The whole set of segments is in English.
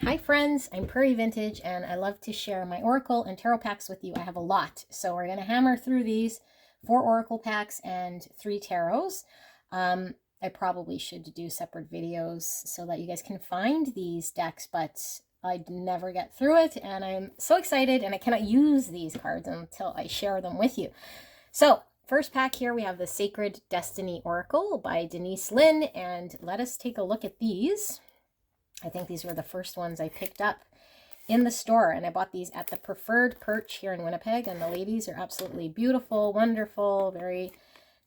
Hi friends, I'm Prairie Vintage and I love to share my Oracle and Tarot packs with you. I have a lot, so we're going to hammer through these 4 Oracle packs and 3 Tarots. I probably should do separate videos so that you guys can find these decks, but I'd never get through it and I'm so excited and I cannot use these cards until I share them with you. So first pack here we have the Sacred Destiny Oracle by Denise Linn, and let us take a look at these. I think these were the first ones I picked up in the store, and I bought these at the Preferred Perch here in Winnipeg, and the ladies are absolutely beautiful, wonderful, very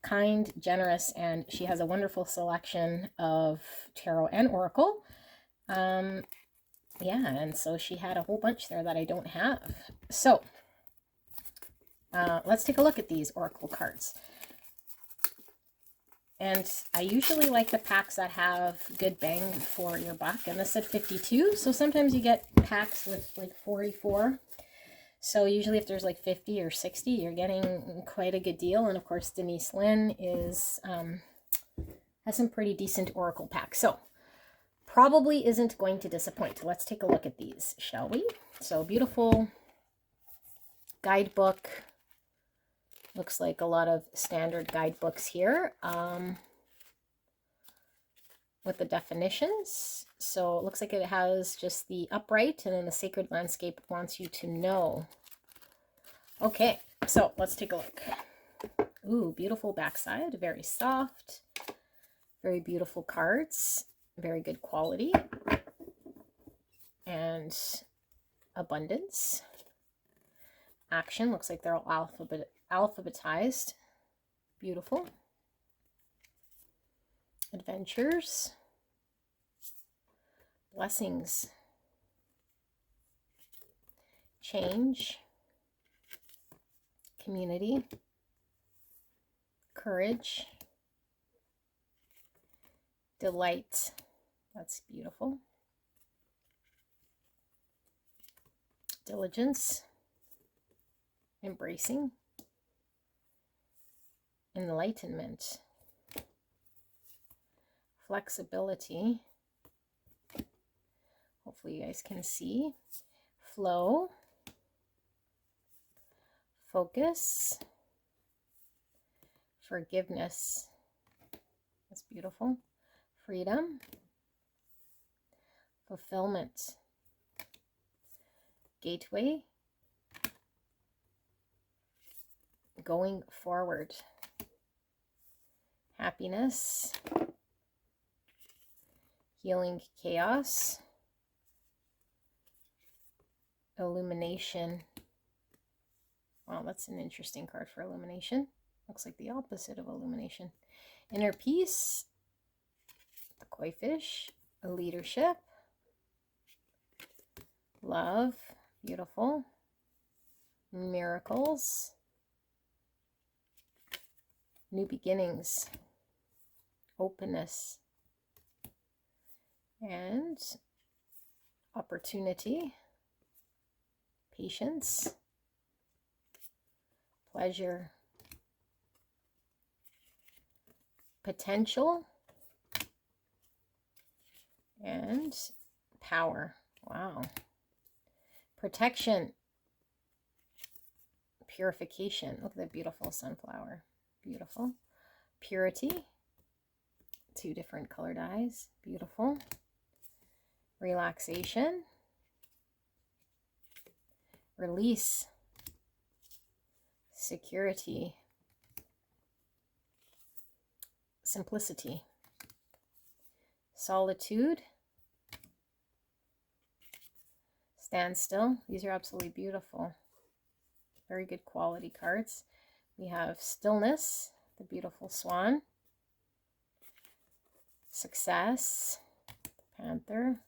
kind, generous, and she has a wonderful selection of tarot and oracle. Yeah, and so she had a whole bunch there that I don't have. So let's take a look at these oracle cards. And I usually like the packs that have good bang for your buck. And this said 52. So sometimes you get packs with like 44. So usually if there's like 50 or 60, you're getting quite a good deal. And of course, Denise Linn is has some pretty decent oracle packs. So probably isn't going to disappoint. Let's take a look at these, shall we? So beautiful guidebook. Looks like a lot of standard guidebooks here with the definitions. So it looks like it has just the upright, and then the sacred landscape wants you to know. Okay, so let's take a look. Ooh, beautiful backside, very soft, very beautiful cards, very good quality, and abundance. Action, looks like they're all alphabetized. Beautiful. Adventures. Blessings. Change. Community. Courage. Delight. That's beautiful. Diligence. Embracing. Enlightenment. Flexibility. Hopefully you guys can see. Flow. Focus. Forgiveness. That's beautiful. Freedom. Fulfillment. Gateway. Going forward. Happiness. Healing chaos. Illumination. Wow, that's an interesting card for illumination. Looks like the opposite of illumination. Inner peace. The koi fish. Leadership. Love. Beautiful. Miracles. New beginnings. Openness. And opportunity. Patience. Pleasure. Potential. And power. Wow. Protection. Purification. Look at that beautiful sunflower. Beautiful. Purity. 2 different colored eyes. Beautiful. Relaxation. Release. Security. Simplicity. Solitude. Stand still. These are absolutely beautiful. Very good quality cards. We have stillness, the beautiful swan. Success, the panther.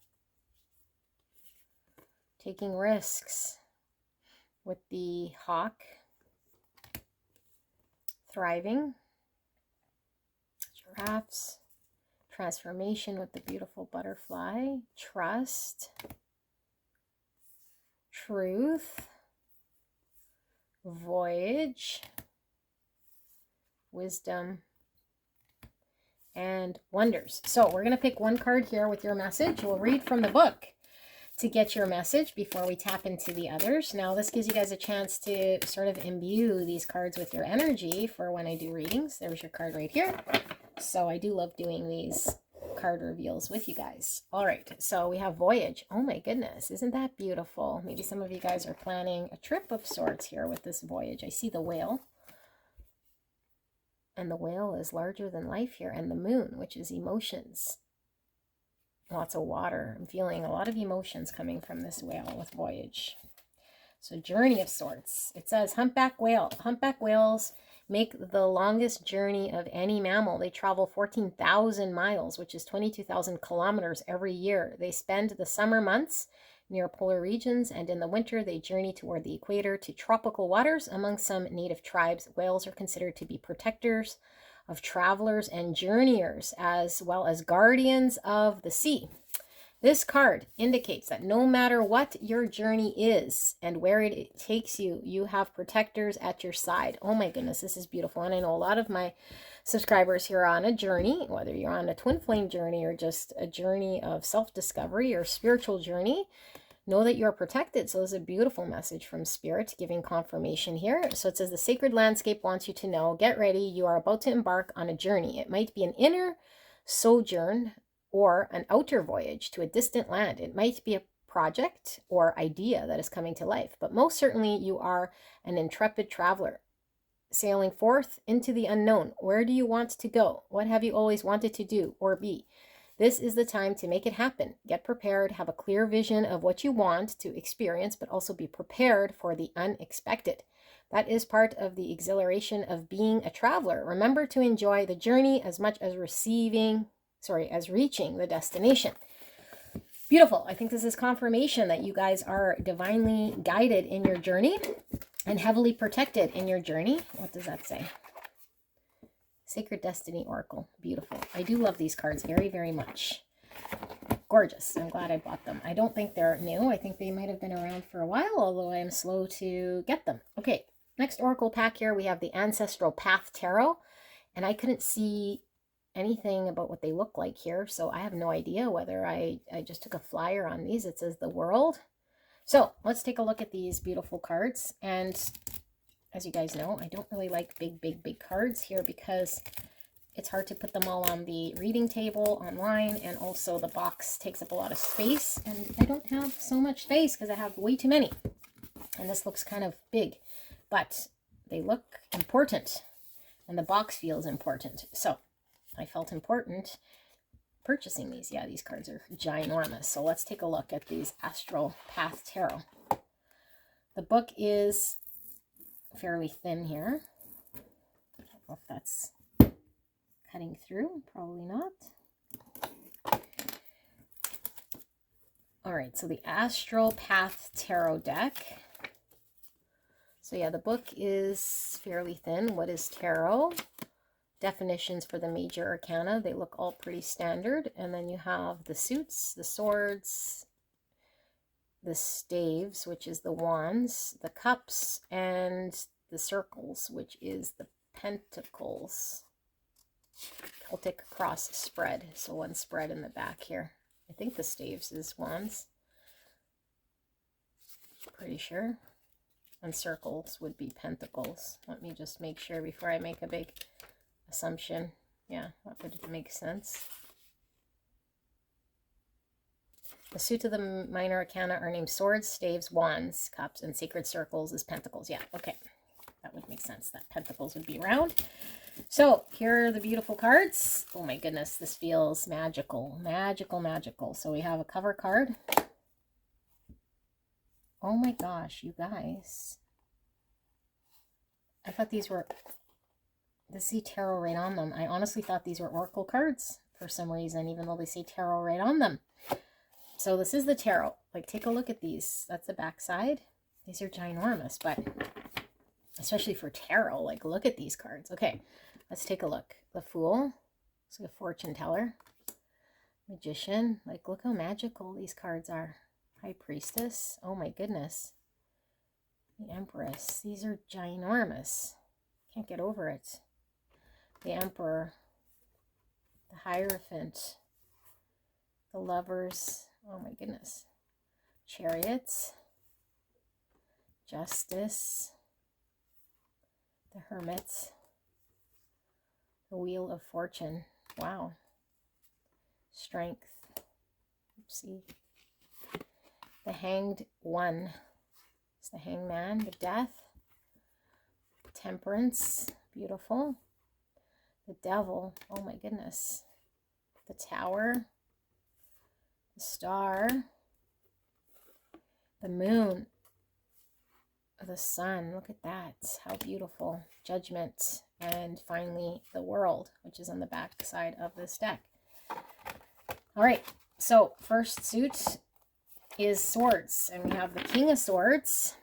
Taking risks with the hawk. Thriving. Giraffes. Transformation with the beautiful butterfly. Trust. Truth. Voyage. Wisdom. And wonders. So we're going to pick one card here with your message. We'll read from the book. to get your message before we tap into the others. Now, this gives you guys a chance to sort of imbue these cards with your energy for when I do readings. There's your card right here. So I do love doing these card reveals with you guys. All right, so we have Voyage. Oh my goodness, isn't that beautiful? Maybe some of you guys are planning a trip of sorts here with this voyage. I see the whale. And the whale is larger than life here. And the moon, which is emotions. Lots of water. I'm feeling a lot of emotions coming from this whale with Voyage. So journey of sorts. It says humpback whale. Humpback whales make the longest journey of any mammal. They travel 14,000 miles, which is 22,000 kilometers every year. They spend the summer months near polar regions, and in the winter they journey toward the equator to tropical waters. Among some native tribes, whales are considered to be protectors of travelers and journeyers, as well as guardians of the sea. This card indicates that no matter what your journey is and where it takes you, you have protectors at your side. Oh my goodness, this is beautiful. And I know a lot of my subscribers here are on a journey, whether you're on a twin flame journey or just a journey of self-discovery or spiritual journey. Know that you're protected. So this is a beautiful message from Spirit giving confirmation here. So it says the sacred landscape wants you to know, get ready, you are about to embark on a journey. It might be an inner sojourn or an outer voyage to a distant land. It might be a project or idea that is coming to life, but most certainly you are an intrepid traveler sailing forth into the unknown. Where do you want to go? What have you always wanted to do or be? This is the time to make it happen. Get prepared, have a clear vision of what you want to experience, but also be prepared for the unexpected. That is part of the exhilaration of being a traveler. Remember to enjoy the journey as much as reaching the destination. Beautiful. I think this is confirmation that you guys are divinely guided in your journey and heavily protected in your journey. What does that say? Sacred Destiny Oracle. Beautiful. I do love these cards very, very much. Gorgeous. I'm glad I bought them. I don't think they're new. I think they might have been around for a while, although I am slow to get them. Okay, next Oracle pack here, we have the Ancestral Path Tarot. And I couldn't see anything about what they look like here, so I have no idea whether I just took a flyer on these. It says the world. So let's take a look at these beautiful cards. And as you guys know, I don't really like big cards here because it's hard to put them all on the reading table online, and also the box takes up a lot of space, and I don't have so much space because I have way too many. And this looks kind of big, but they look important, and the box feels important. So I felt important purchasing these. Yeah, these cards are ginormous. So let's take a look at these Astral Path Tarot. The book is fairly thin here. I don't know if that's cutting through. Probably not. All right, so the Astral Path Tarot deck. So yeah, the book is fairly thin. What is tarot? Definitions for the major arcana. They look all pretty standard. And then you have the suits, the swords, the staves, which is the wands, the cups, and the circles, which is the pentacles. Celtic cross spread. So one spread in the back here. I think the staves is wands. Pretty sure. And circles would be pentacles. Let me just make sure before I make a big assumption. Yeah, that would make sense. The suit of the minor arcana are named swords, staves, wands, cups, and sacred circles is pentacles. Yeah, okay. That would make sense. That pentacles would be round. So here are the beautiful cards. Oh my goodness, this feels magical. Magical. So we have a cover card. Oh my gosh, you guys. I thought these were... They say tarot right on them. I honestly thought these were oracle cards for some reason, even though they say tarot right on them. So this is the tarot. Like, take a look at these. That's the back side. These are ginormous, but especially for tarot, like, look at these cards. Okay, let's take a look. The Fool. It's like a fortune teller. Magician. Like, look how magical these cards are. High Priestess. Oh my goodness. The Empress. These are ginormous. Can't get over it. The Emperor. The Hierophant. The Lovers. Oh my goodness. Chariot, Justice, the Hermit, the Wheel of Fortune. Wow. Strength. Oopsie. The Hanged One. It's the Hangman, the Death. Temperance. Beautiful. The Devil. Oh my goodness. The Tower. The Star. The Moon. The Sun. Look at that. How beautiful. Judgment. And finally, the World, which is on the back side of this deck. All right. So first suit is Swords. And we have the King of Swords.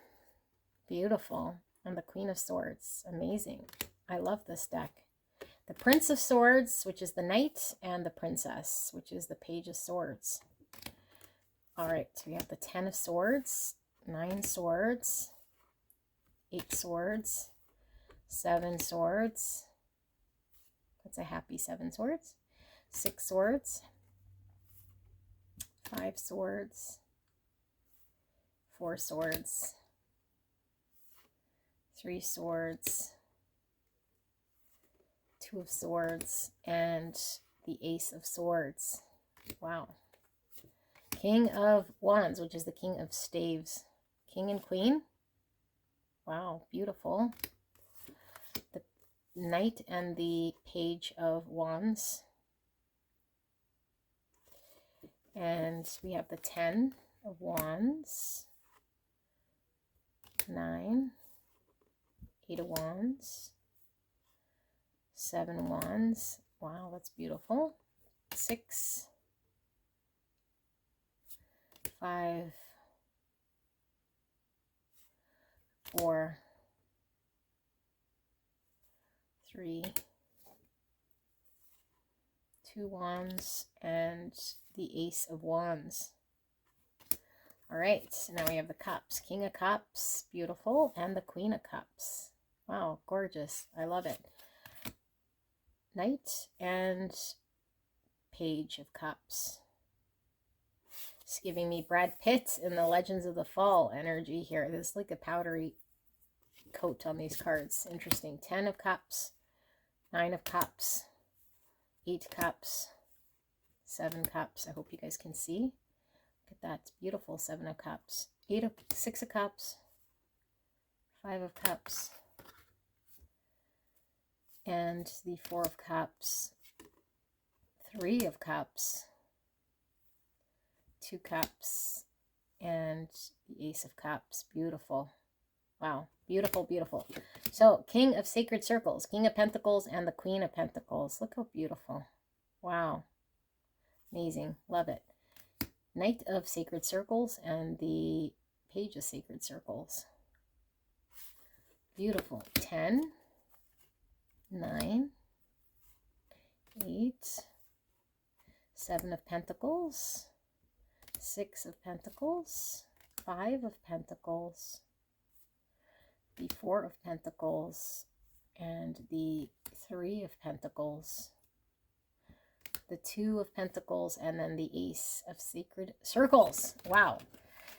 Beautiful. And the Queen of Swords. Amazing. I love this deck. The Prince of Swords, which is the Knight, and the Princess, which is the Page of Swords. All right, so we have the 10 of Swords, 9 Swords, 8 Swords, 7 Swords. That's a happy 7 Swords. 6 Swords, 5 Swords, 4 Swords, 3 Swords, 2 of Swords, and the Ace of Swords. Wow. King of Wands, which is the King of Staves. King and Queen. Wow, beautiful. The Knight and the Page of Wands. And we have the 10 of Wands. 9. 8 of Wands. 7 Wands. Wow, that's beautiful. 6. 5. 4. 3. 2 Wands. And the Ace of Wands. All right, so now we have the Cups. King of Cups, beautiful. And the Queen of Cups. Wow, gorgeous. I love it. Knight and Page of Cups. It's giving me Brad Pitt in the Legends of the Fall energy here. There's like a powdery coat on these cards. Interesting. 10 of Cups, 9 of Cups, 8 Cups, 7 Cups. I hope you guys can see. Look at that. It's beautiful. 7 of Cups, 6 of Cups, 5 of Cups, and the 4 of Cups, 3 of Cups, 2 Cups, and the Ace of Cups. Beautiful. Wow. Beautiful, beautiful. So, King of Sacred Circles, King of Pentacles, and the Queen of Pentacles. Look how beautiful. Wow. Amazing. Love it. Knight of Sacred Circles and the Page of Sacred Circles. Beautiful. 10. 9, 8, 7 of Pentacles, 6 of Pentacles, 5 of Pentacles, the 4 of Pentacles, and the 3 of Pentacles, the 2 of Pentacles, and then the Ace of Sacred Circles. Wow.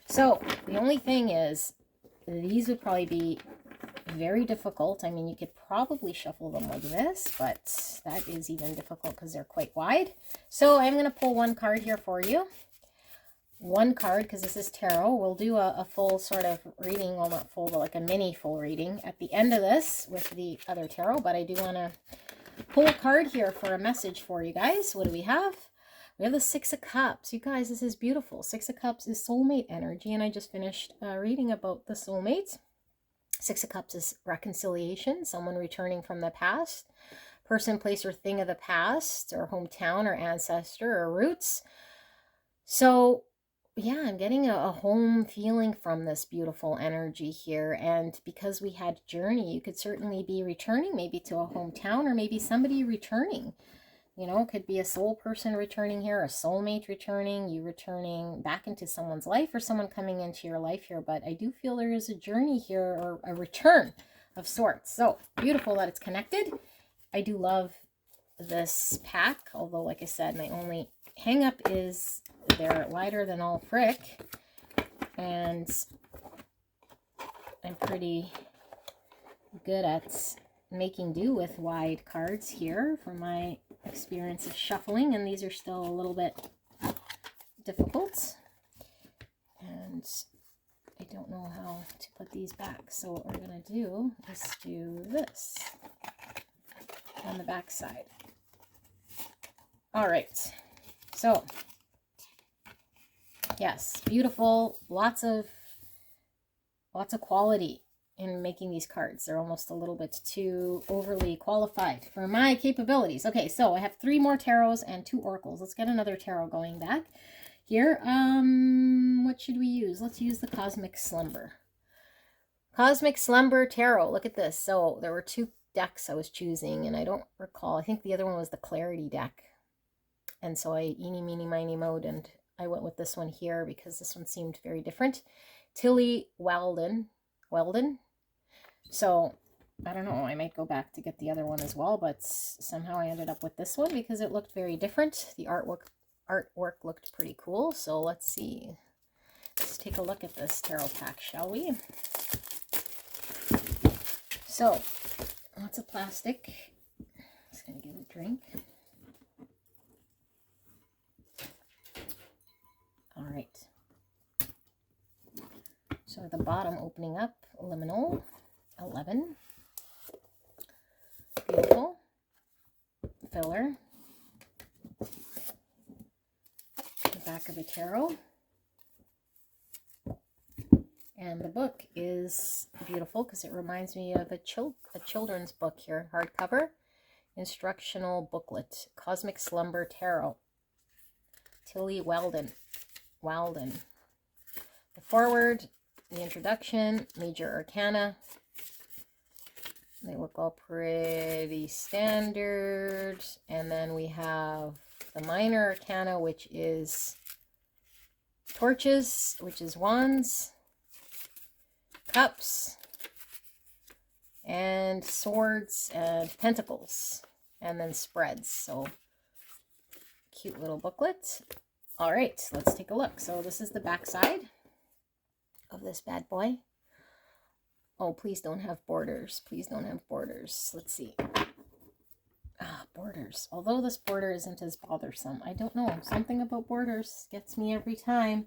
So the only thing is, these would probably be very difficult. I mean, you could probably shuffle them like this, but that is even difficult because they're quite wide. So I'm going to pull one card here for you. One card, because this is tarot. We'll do a full sort of reading, well, not full, but like a mini full reading at the end of this with the other tarot. But I do want to pull a card here for a message for you guys. What do we have? We have the 6 of Cups. You guys, this is beautiful. 6 of Cups is soulmate energy, and I just finished reading about the soulmates. 6 of Cups is reconciliation, someone returning from the past, person, place, or thing of the past, or hometown, or ancestor, or roots. So, yeah, I'm getting a home feeling from this beautiful energy here. And because we had journey, you could certainly be returning maybe to a hometown, or maybe somebody returning. You know, it could be a soul person returning here, a soulmate returning, you returning back into someone's life, or someone coming into your life here. But I do feel there is a journey here, or a return of sorts. So beautiful that it's connected. I do love this pack, although, like I said, my only hang up is they're lighter than all frick. and I'm pretty good at making do with wide cards here from my experience of shuffling, and these are still a little bit difficult, and I don't know how to put these back. So what we're going to do is do this on the back side. All right, so yes, beautiful, lots of quality in making these cards. They're almost a little bit too overly qualified for my capabilities. Okay, so I have 3 more tarots and 2 oracles. Let's get another tarot going back here. What should we use? Let's use the Cosmic Slumber. Cosmic Slumber Tarot. Look at this. So there were 2 decks I was choosing, and I don't recall. I think the other one was the Clarity deck. And so I eeny, meeny, miny, mowed, and I went with this one here because this one seemed very different. Tillie, Walden. So I don't know, I might go back to get the other one as well, but somehow I ended up with this one because it looked very different. The artwork looked pretty cool. So let's see. Let's take a look at this tarot pack, shall we? So lots of plastic. Just gonna give it a drink. All right. So at the bottom, opening up, liminal, 11. Beautiful. Filler. The back of the tarot. And the book is beautiful because it reminds me of a children's book here, hardcover. Instructional booklet, Cosmic Slumber Tarot. Tillie Walden. The forward, the introduction, major arcana. They look all pretty standard. And then we have the minor arcana, which is torches, which is wands, cups, and swords and pentacles, and then spreads. So cute little booklet. All right, let's take a look. So this is the back side of this bad boy. Oh, please don't have borders. Please don't have borders. Let's see. Borders. Although this border isn't as bothersome. I don't know. Something about borders gets me every time.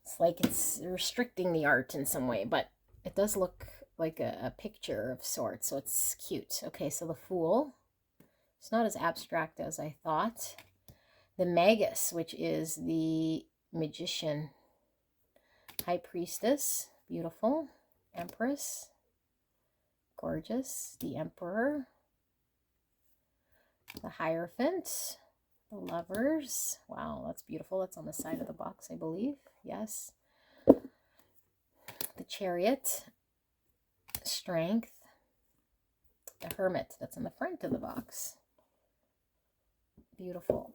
It's like it's restricting the art in some way, but it does look like a picture of sorts, so it's cute. Okay, so the Fool. It's not as abstract as I thought. The Magus, which is the Magician. High Priestess. Beautiful. Empress. Gorgeous. The Emperor. The Hierophant. The Lovers. Wow, that's beautiful. That's on the side of the box, I believe. Yes. The Chariot. Strength. The Hermit. That's in the front of the box. Beautiful.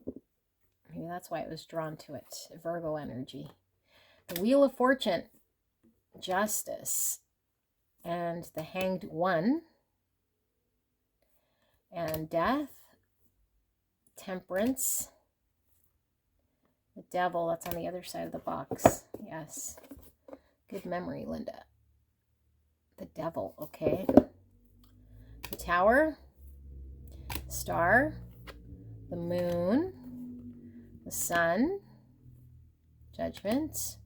Maybe that's why it was drawn to it. Virgo energy. The Wheel of Fortune. Justice. And the Hanged One. And Death. Temperance. The Devil. That's on the other side of the box. Yes. Good memory, Linda. The Devil. Okay. The Tower. Star. The Moon. The Sun. Judgment.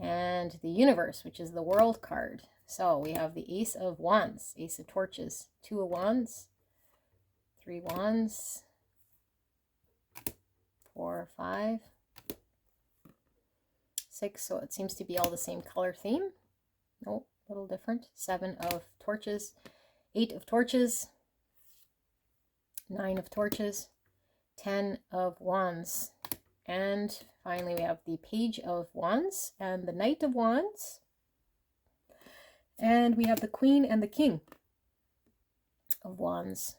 And the Universe, which is the World card. So we have the Ace of Wands. Ace of Torches. 2 of Wands. 3 Wands. 4, 5, 6. So it seems to be all the same color theme. Nope, a little different. 7 of Torches, 8 of Torches, 9 of Torches, 10 of Wands, and finally we have the Page of Wands and the Knight of Wands, and we have the Queen and the King of Wands.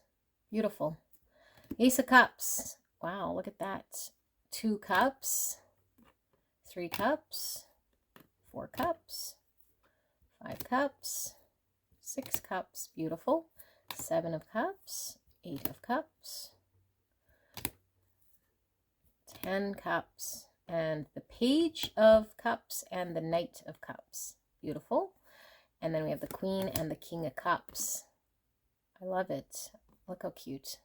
Beautiful. Ace of Cups. Wow, look at that. 2 cups, 3 cups, 4 cups, 5 cups, 6 cups. Beautiful. 7 of cups, 8 of cups, 10 cups, and the Page of Cups and the Knight of Cups. Beautiful. And then we have the Queen and the King of Cups. I love it. Look how cute.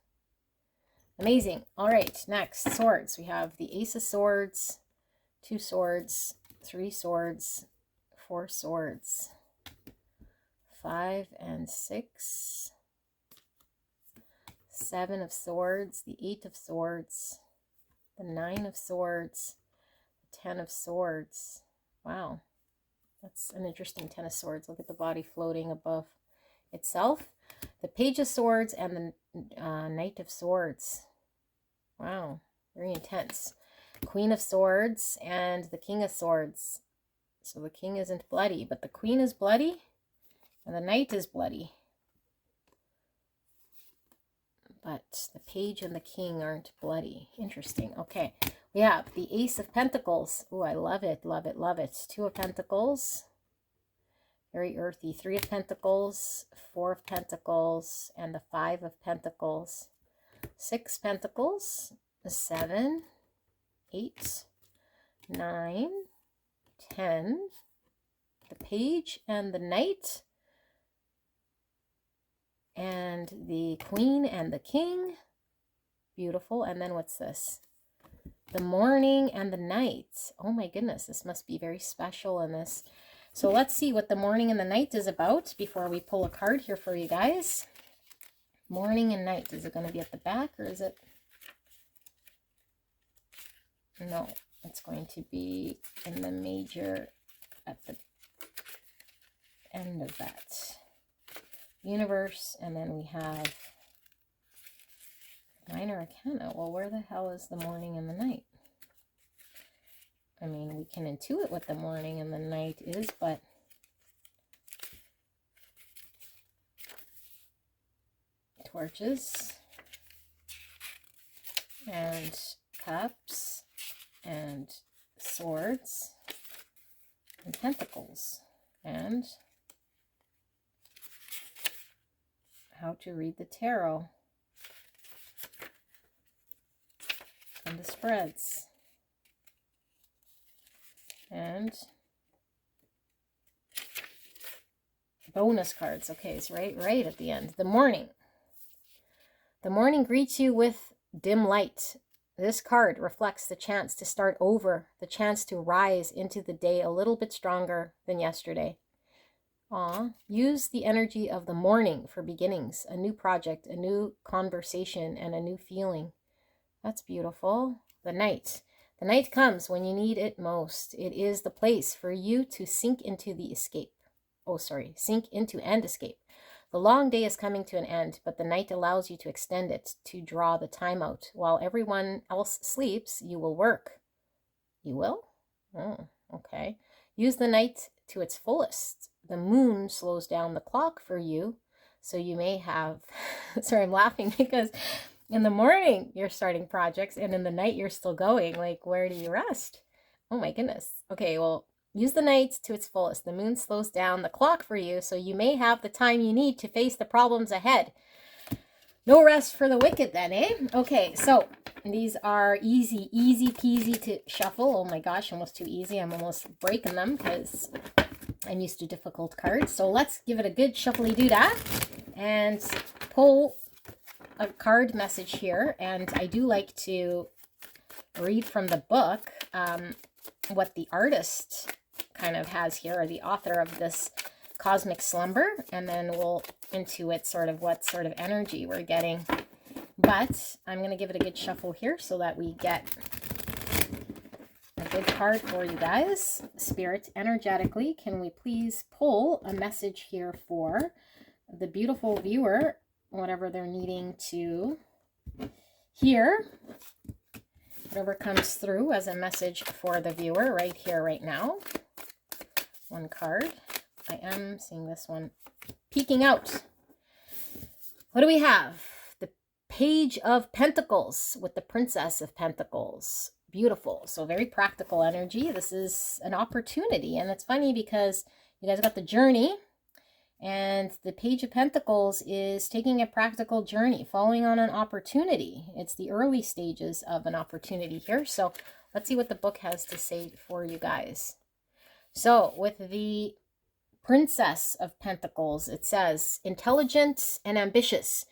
Amazing. All right, next, swords. We have the Ace of Swords, 2 swords, 3 swords, 4 swords, 5 and 6, 7 of swords, the 8 of swords, the 9 of swords, the 10 of swords. Wow, that's an interesting 10 of swords. Look at the body floating above itself. The Page of Swords and the Knight of Swords. Wow, very intense. Queen of Swords and the King of Swords. So the king isn't bloody, but the queen is bloody and the knight is bloody. But the page and the king aren't bloody. Interesting. Okay, we have the Ace of Pentacles. Oh, I love it, love it, love it. 2 of Pentacles. Very earthy. 3 of Pentacles, 4 of Pentacles, and the 5 of Pentacles. 6 Pentacles, 7, 8, 9, 10, the Page and the Knight, and the Queen and the King. Beautiful. And then what's this? The Morning and the Night. Oh my goodness, this must be very special in this. So let's see what the Morning and the Night is about before we pull a card here for you guys. Morning and Night. Is it going to be at the back or is it? No, it's going to be in the major at the end of that. Universe, and then we have Minor Arcana. Well, where the hell is the Morning and the Night? I mean, we can intuit what the Morning and the Night is, but Torches and Cups and Swords and Pentacles and How to Read the Tarot and the spreads and bonus cards. Okay, it's right at the end. The Morning. The morning greets you with dim light. This card reflects the chance to start over, the chance to rise into the day a little bit stronger than yesterday. Use the energy of the morning for beginnings, a new project, a new conversation, and a new feeling. That's beautiful. The night. The night comes when you need it most. It is the place for you to sink into the escape. Sink into and escape. The long day is coming to an end, but the night allows you to extend it, to draw the time out. While everyone else sleeps, you will work. You will? Oh, okay. Use the night to its fullest. The moon slows down the clock for you, so you may have... Sorry, I'm laughing because in the morning you're starting projects, and in the night you're still going. Like, where do you rest? Oh my goodness. Okay, well, use the night to its fullest. The moon slows down the clock for you, so you may have the time you need to face the problems ahead. No rest for the wicked then, eh? Okay, so these are easy peasy to shuffle. Oh my gosh, almost too easy. I'm almost breaking them because I'm used to difficult cards. So let's give it a good shuffly-doo-dah and pull a card message here. And I do like to read from the book what the artist kind of has here, or the author of this cosmic slumber, and then we'll intuit sort of what sort of energy we're getting. But I'm going to give it a good shuffle here so that we get a good card for you guys. Spirit, energetically, can we please pull a message here for the beautiful viewer, whatever they're needing to hear, whatever comes through as a message for the viewer right here, right now. One card. I am seeing this one peeking out. What do we have? The Page of Pentacles with the Princess of Pentacles. Beautiful. So very practical energy. This is an opportunity. And it's funny because you guys got the journey, and the Page of Pentacles is taking a practical journey, following on an opportunity. It's the early stages of an opportunity here. So Let's see what the book has to say for you guys. So with the Princess of Pentacles, it says, intelligent and ambitious.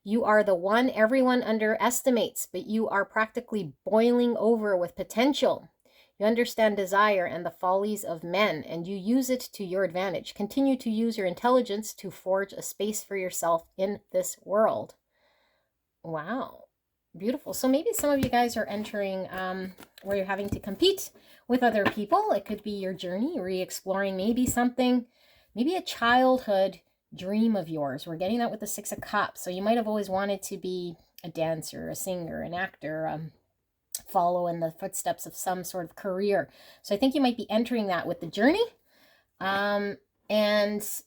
You are the one everyone underestimates, but you are practically boiling over with potential. You understand desire and the follies of men, and you use it to your advantage. Continue to use your intelligence to forge a space for yourself in this world. Wow. Beautiful. So maybe some of you guys are entering where you're having to compete with other people. It could be your journey, re-exploring maybe something, maybe a childhood dream of yours. We're getting that with the Six of Cups. So you might have always wanted to be a dancer, a singer, an actor, follow in the footsteps of some sort of career. So I think you might be entering that with the journey. And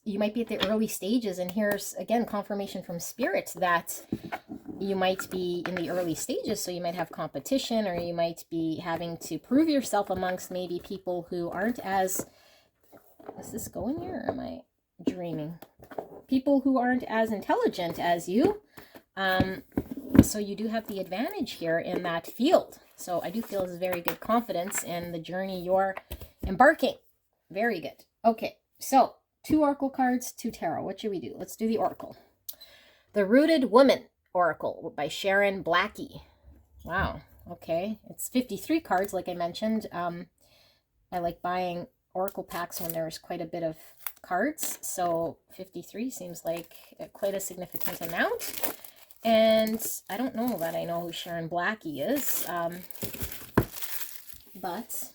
you might be at the early stages. And here's, again, confirmation from Spirit that you might be in the early stages. So you might have competition, or you might be having to prove yourself amongst maybe people who aren't as... Is this going here, or am I dreaming? People who aren't as intelligent as you. So you do have the advantage here in that field. So I do feel this is very good confidence in the journey you're embarking. Very good. Okay, so 2 oracle cards, 2 tarot. What should we do? Let's do the oracle. The Rooted Woman Oracle by Sharon Blackie. Wow. Okay. It's 53 cards, like I mentioned. I like buying oracle packs when there's quite a bit of cards. So 53 seems like quite a significant amount. And I don't know that I know who Sharon Blackie is. But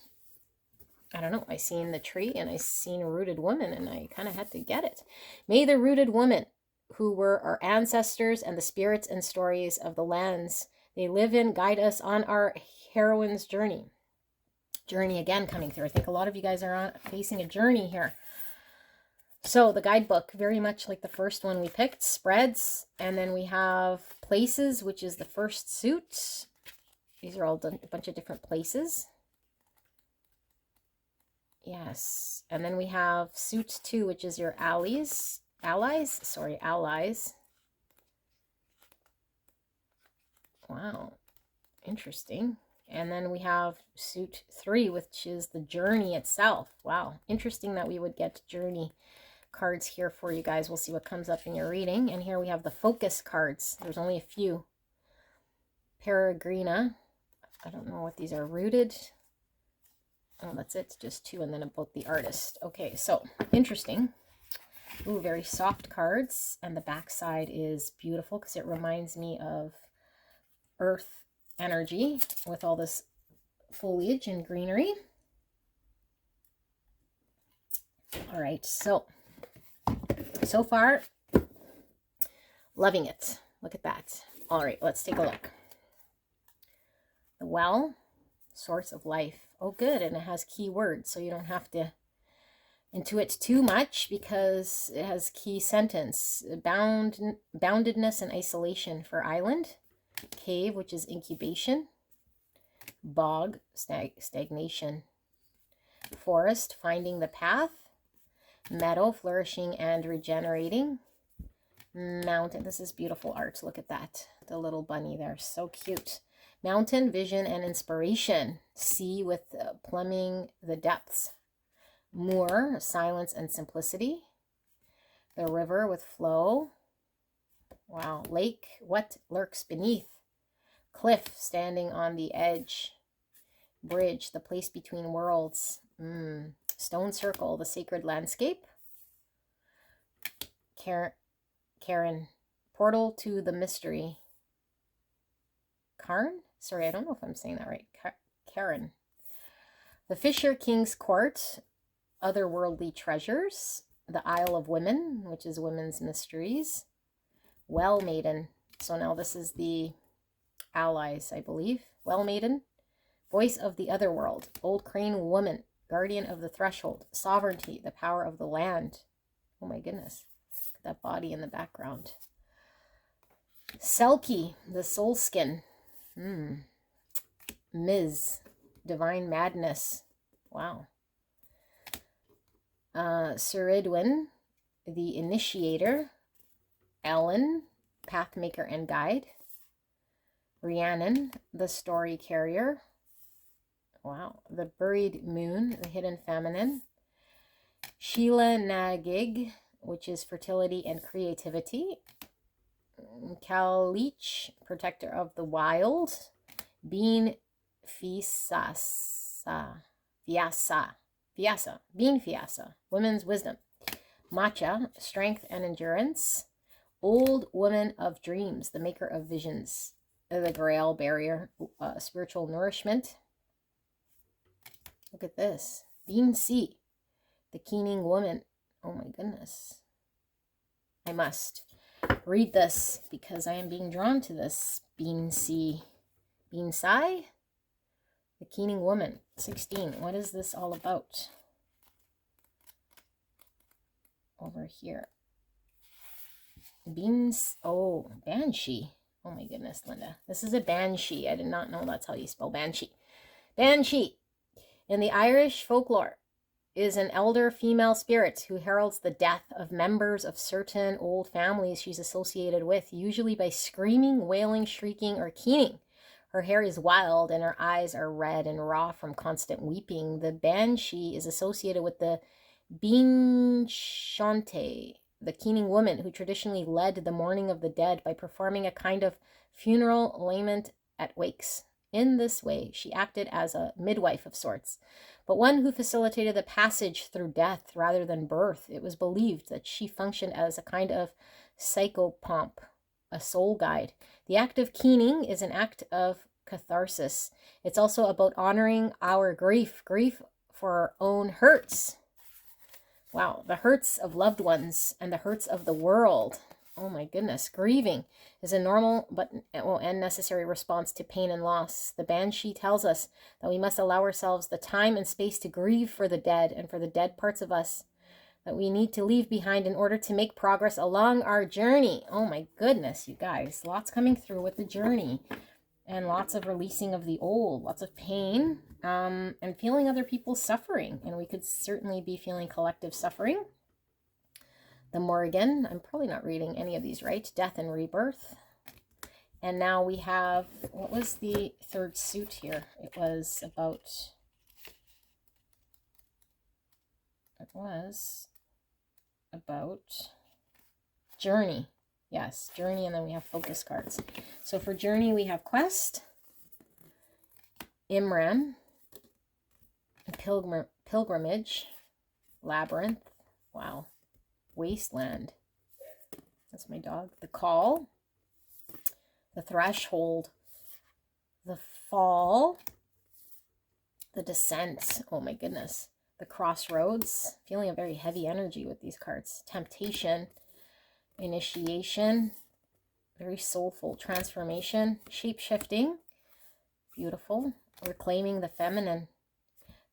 I don't know. I seen the tree and I seen a rooted woman and I kind of had to get it. May the rooted woman, who were our ancestors and the spirits and stories of the lands they live in, guide us on our heroine's journey. Journey again coming through. I think a lot of you guys are facing a journey here. So the guidebook, very much like the first one we picked, spreads. And then we have places, which is the first suit. These are all a bunch of different places. Yes. And then we have suit 2, which is your allies. Allies. Wow. Interesting. And then we have suit 3, which is the journey itself. Wow. Interesting that we would get journey cards here for you guys. We'll see what comes up in your reading. And here we have the focus cards. There's only a few. Peregrina. I don't know what these are. Rooted. Oh, that's it. Just 2. And then about the artist. Okay, so interesting. Ooh, very soft cards. And the back side is beautiful because it reminds me of earth energy with all this foliage and greenery. All right, so far, loving it. Look at that. All right, let's take a look. The well, source of life. Oh, good, and it has key words, so you don't have to intuit too much because it has key sentence. Boundedness and isolation for island. Cave, which is incubation. Bog, stagnation. Forest, finding the path. Meadow, flourishing and regenerating. Mountain, this is beautiful art. Look at that. The little bunny there, so cute. Mountain, vision and inspiration. Sea with plumbing the depths. Moor, silence and simplicity. The river with flow. Wow. Lake, what lurks beneath. Cliff, standing on the edge. Bridge, the place between worlds. Stone circle, the sacred landscape. Karen, portal to the mystery. Karn? Sorry, I don't know if I'm saying that right. Karen. The Fisher King's Court, otherworldly treasures. The Isle of Women, which is women's mysteries. Well Maiden. So now this is the allies, I believe. Well Maiden. Voice of the Otherworld. Old Crane Woman. Guardian of the Threshold. Sovereignty. The power of the land. Oh my goodness. Look at that body in the background. Selkie. The Soul Skin. Ms. Divine Madness. Wow. Ceridwen. The Initiator. Ellen. Pathmaker and Guide. Rhiannon. The Story Carrier. Wow. The buried moon, the hidden feminine. Sheila Nagig, which is fertility and creativity. Kalich, protector of the wild. Bean Fiasa. Bean Fiasa, women's wisdom. Matcha, strength and endurance. Old woman of dreams, the maker of visions. The Grail barrier, spiritual nourishment. Look at this. Bean C, the keening woman. Oh my goodness. I must read this because I am being drawn to this. Bean C. Bean Sai, the keening woman. 16. What is this all about? Over here. Beans. Oh, Banshee. Oh my goodness, Linda. This is a Banshee. I did not know that's how you spell Banshee. Banshee, in the Irish folklore, is an elder female spirit who heralds the death of members of certain old families she's associated with, usually by screaming, wailing, shrieking, or keening. Her hair is wild and her eyes are red and raw from constant weeping. The Banshee is associated with the Beanshante, the keening woman who traditionally led the mourning of the dead by performing a kind of funeral lament at wakes. In this way, she acted as a midwife of sorts, but one who facilitated the passage through death rather than birth. It was believed that she functioned as a kind of psychopomp, a soul guide. The act of keening is an act of catharsis. It's also about honoring our grief for our own hurts. Wow, the hurts of loved ones and the hurts of the world. Oh my goodness. Grieving is a normal and necessary response to pain and loss. The Banshee tells us that we must allow ourselves the time and space to grieve for the dead and for the dead parts of us that we need to leave behind in order to make progress along our journey. Oh my goodness, you guys. Lots coming through with the journey. And lots of releasing of the old. Lots of pain. And feeling other people's suffering. And we could certainly be feeling collective suffering. The Morrigan. I'm probably not reading any of these right. Death and rebirth. And now we have, what was the third suit here? It was about journey. Yes, journey, and then we have focus cards. So for journey, we have quest, Imram, pilgrimage, labyrinth, wow, wasteland. That's my dog. The call, the threshold, the fall, the descent. Oh my goodness. The crossroads. Feeling a very heavy energy with these cards. Temptation, initiation, very soulful. Transformation, shape-shifting, beautiful. Reclaiming the feminine.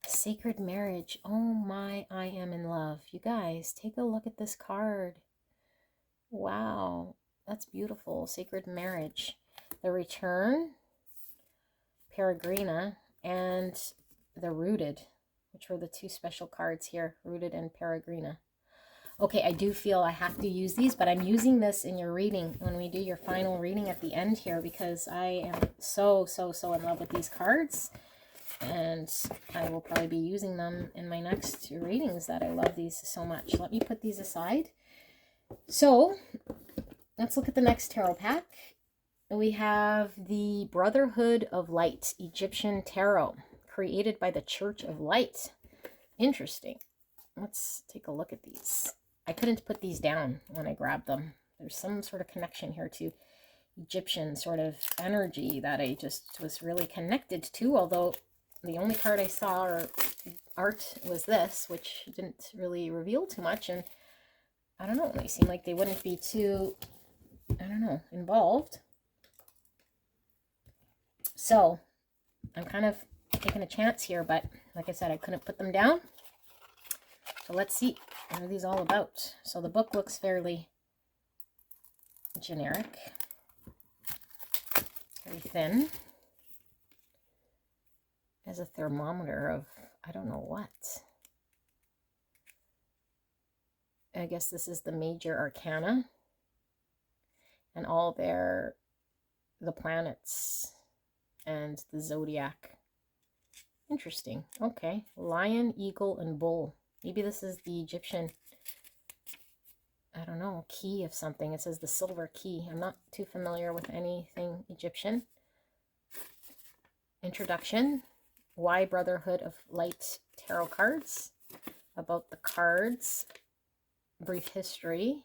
Sacred marriage. Oh my, I am in love. You guys, take a look at this card. Wow, that's beautiful. Sacred marriage. The return, Peregrina, and the rooted, which were the two special cards here, rooted and Peregrina. Okay, I do feel I have to use these, but I'm using this in your reading when we do your final reading at the end here, because I am so in love with these cards. And I will probably be using them in my next readings, that I love these so much. Let me put these aside. So let's look at the next tarot pack. We have the Brotherhood of Light, Egyptian Tarot, created by the Church of Light. Interesting. Let's take a look at these. I couldn't put these down when I grabbed them. There's some sort of connection here to Egyptian sort of energy that I just was really connected to, although the only card I saw or art was this, which didn't really reveal too much. And I don't know, they seem like they wouldn't be too, I don't know, involved. So I'm kind of taking a chance here, but like I said, I couldn't put them down. So let's see, what are these all about? So the book looks fairly generic, very thin. Has a thermometer of, I don't know what. I guess this is the major arcana and all the planets and the zodiac Interesting. Okay. Lion, eagle, and bull. Maybe this is the Egyptian, I don't know, key of something. It says the silver key. I'm not too familiar with anything Egyptian. Introduction. Why Brotherhood of Light Tarot Cards. About the cards. Brief history.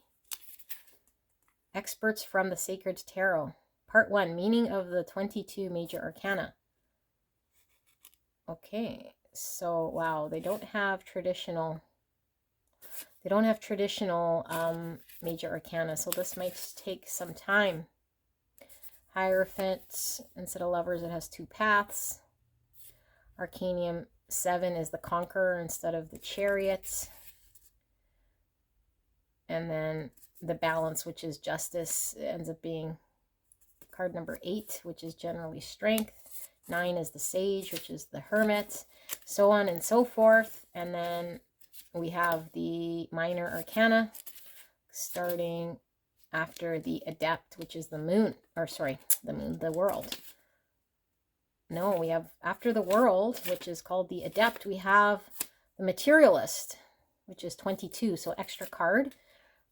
Experts from the Sacred Tarot. Part 1. Meaning of the 22 major arcana. Okay. So, wow. They don't have traditional... major arcana, so this might take some time. Hierophant, instead of lovers, it has 2 paths. Arcanium 7 is the conqueror instead of the chariot. And then the balance, which is justice, ends up being card number 8, which is generally strength. 9 is the sage, which is the hermit, so on and so forth. And then we have the minor arcana, starting after the adept, which is the moon, or sorry, the world. No, we have after the world, which is called the adept, we have the materialist, which is 22, so extra card.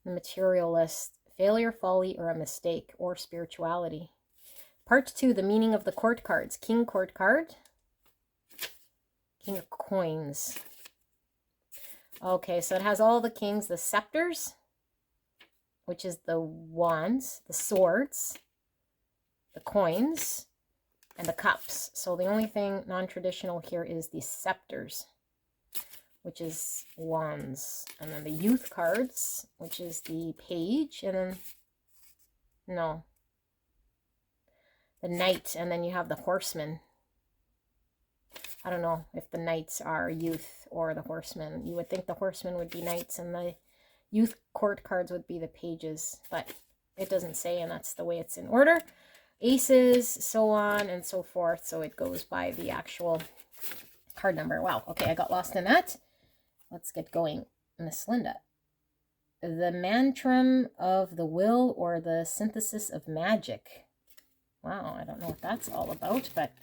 The materialist, failure, folly, or a mistake, or spirituality. Part 2, the meaning of the court cards. King court card, King of coins. Okay, so it has all the kings, the scepters, which is the wands, the swords, the coins, and the cups. So the only thing non-traditional here is the scepters, which is wands. And then the youth cards, which is the page, and then, no, the knight, and then you have the horseman. I don't know if the knights are youth or the horsemen. You would think the horsemen would be knights and the youth court cards would be the pages, but it doesn't say, and that's the way it's in order. Aces, so on and so forth. So it goes by the actual card number. Wow. Okay, I got lost in that. Let's get going. Miss Linda. The mantram of the will, or the synthesis of magic. Wow, I don't know what that's all about, but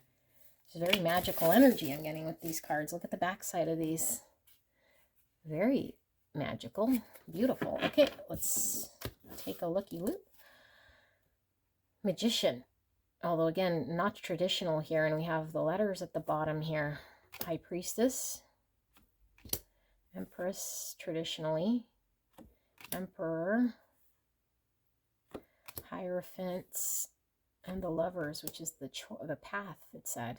it's very magical energy I'm getting with these cards. Look at the back side of these. Very magical. Beautiful. Okay, let's take a looky-loop. Magician. Although, again, not traditional here. And we have the letters at the bottom here. High Priestess. Empress, traditionally. Emperor. Hierophants. And the Lovers, which is the path, it said.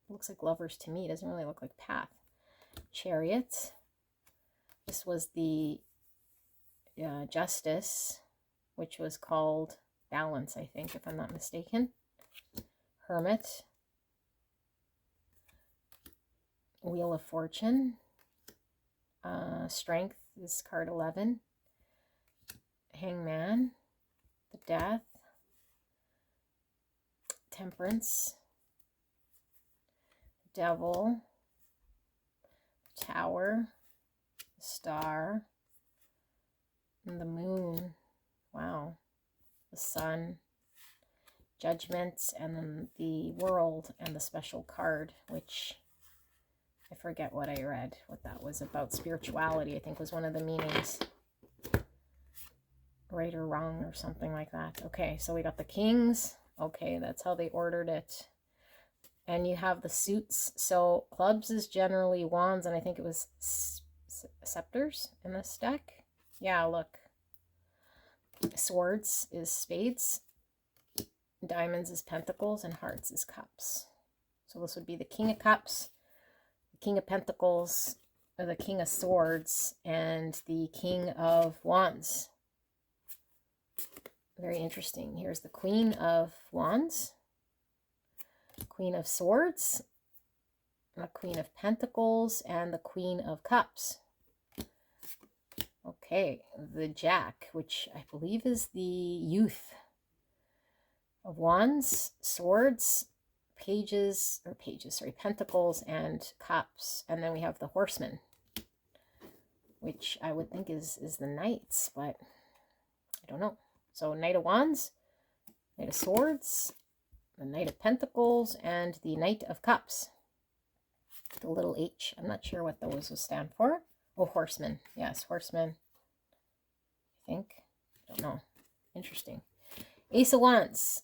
It looks like Lovers to me. It doesn't really look like path. Chariot. This was the Justice, which was called Balance, I think, if I'm not mistaken. Hermit. Wheel of Fortune. Strength is card 11. Hangman. The Death. Temperance. Devil. Tower. Star. And the Moon. Wow. The Sun. Judgment. And then the World and the special card, which I forget what I read, what that was about. Spirituality, I think, was one of the meanings. Right or wrong or something like that. Okay, so we got the kings. Okay, that's how they ordered it. And you have the suits. So clubs is generally wands, and I think it was scepters in this deck. Yeah, look. Swords is spades. Diamonds is pentacles, and hearts is cups. So this would be the King of Cups, the King of Pentacles, or the King of Swords, and the King of Wands. Very interesting. Here's the Queen of Wands, Queen of Swords, the Queen of Pentacles, and the Queen of Cups. Okay, the Jack, which I believe is the Youth of Wands, Swords, Pentacles, and Cups. And then we have the Horseman, which I would think is the Knights, but I don't know. So Knight of Wands, Knight of Swords, the Knight of Pentacles, and the Knight of Cups. The little H. I'm not sure what those would stand for. Oh, horseman. Yes, horseman. I think. I don't know. Interesting. Ace of Wands,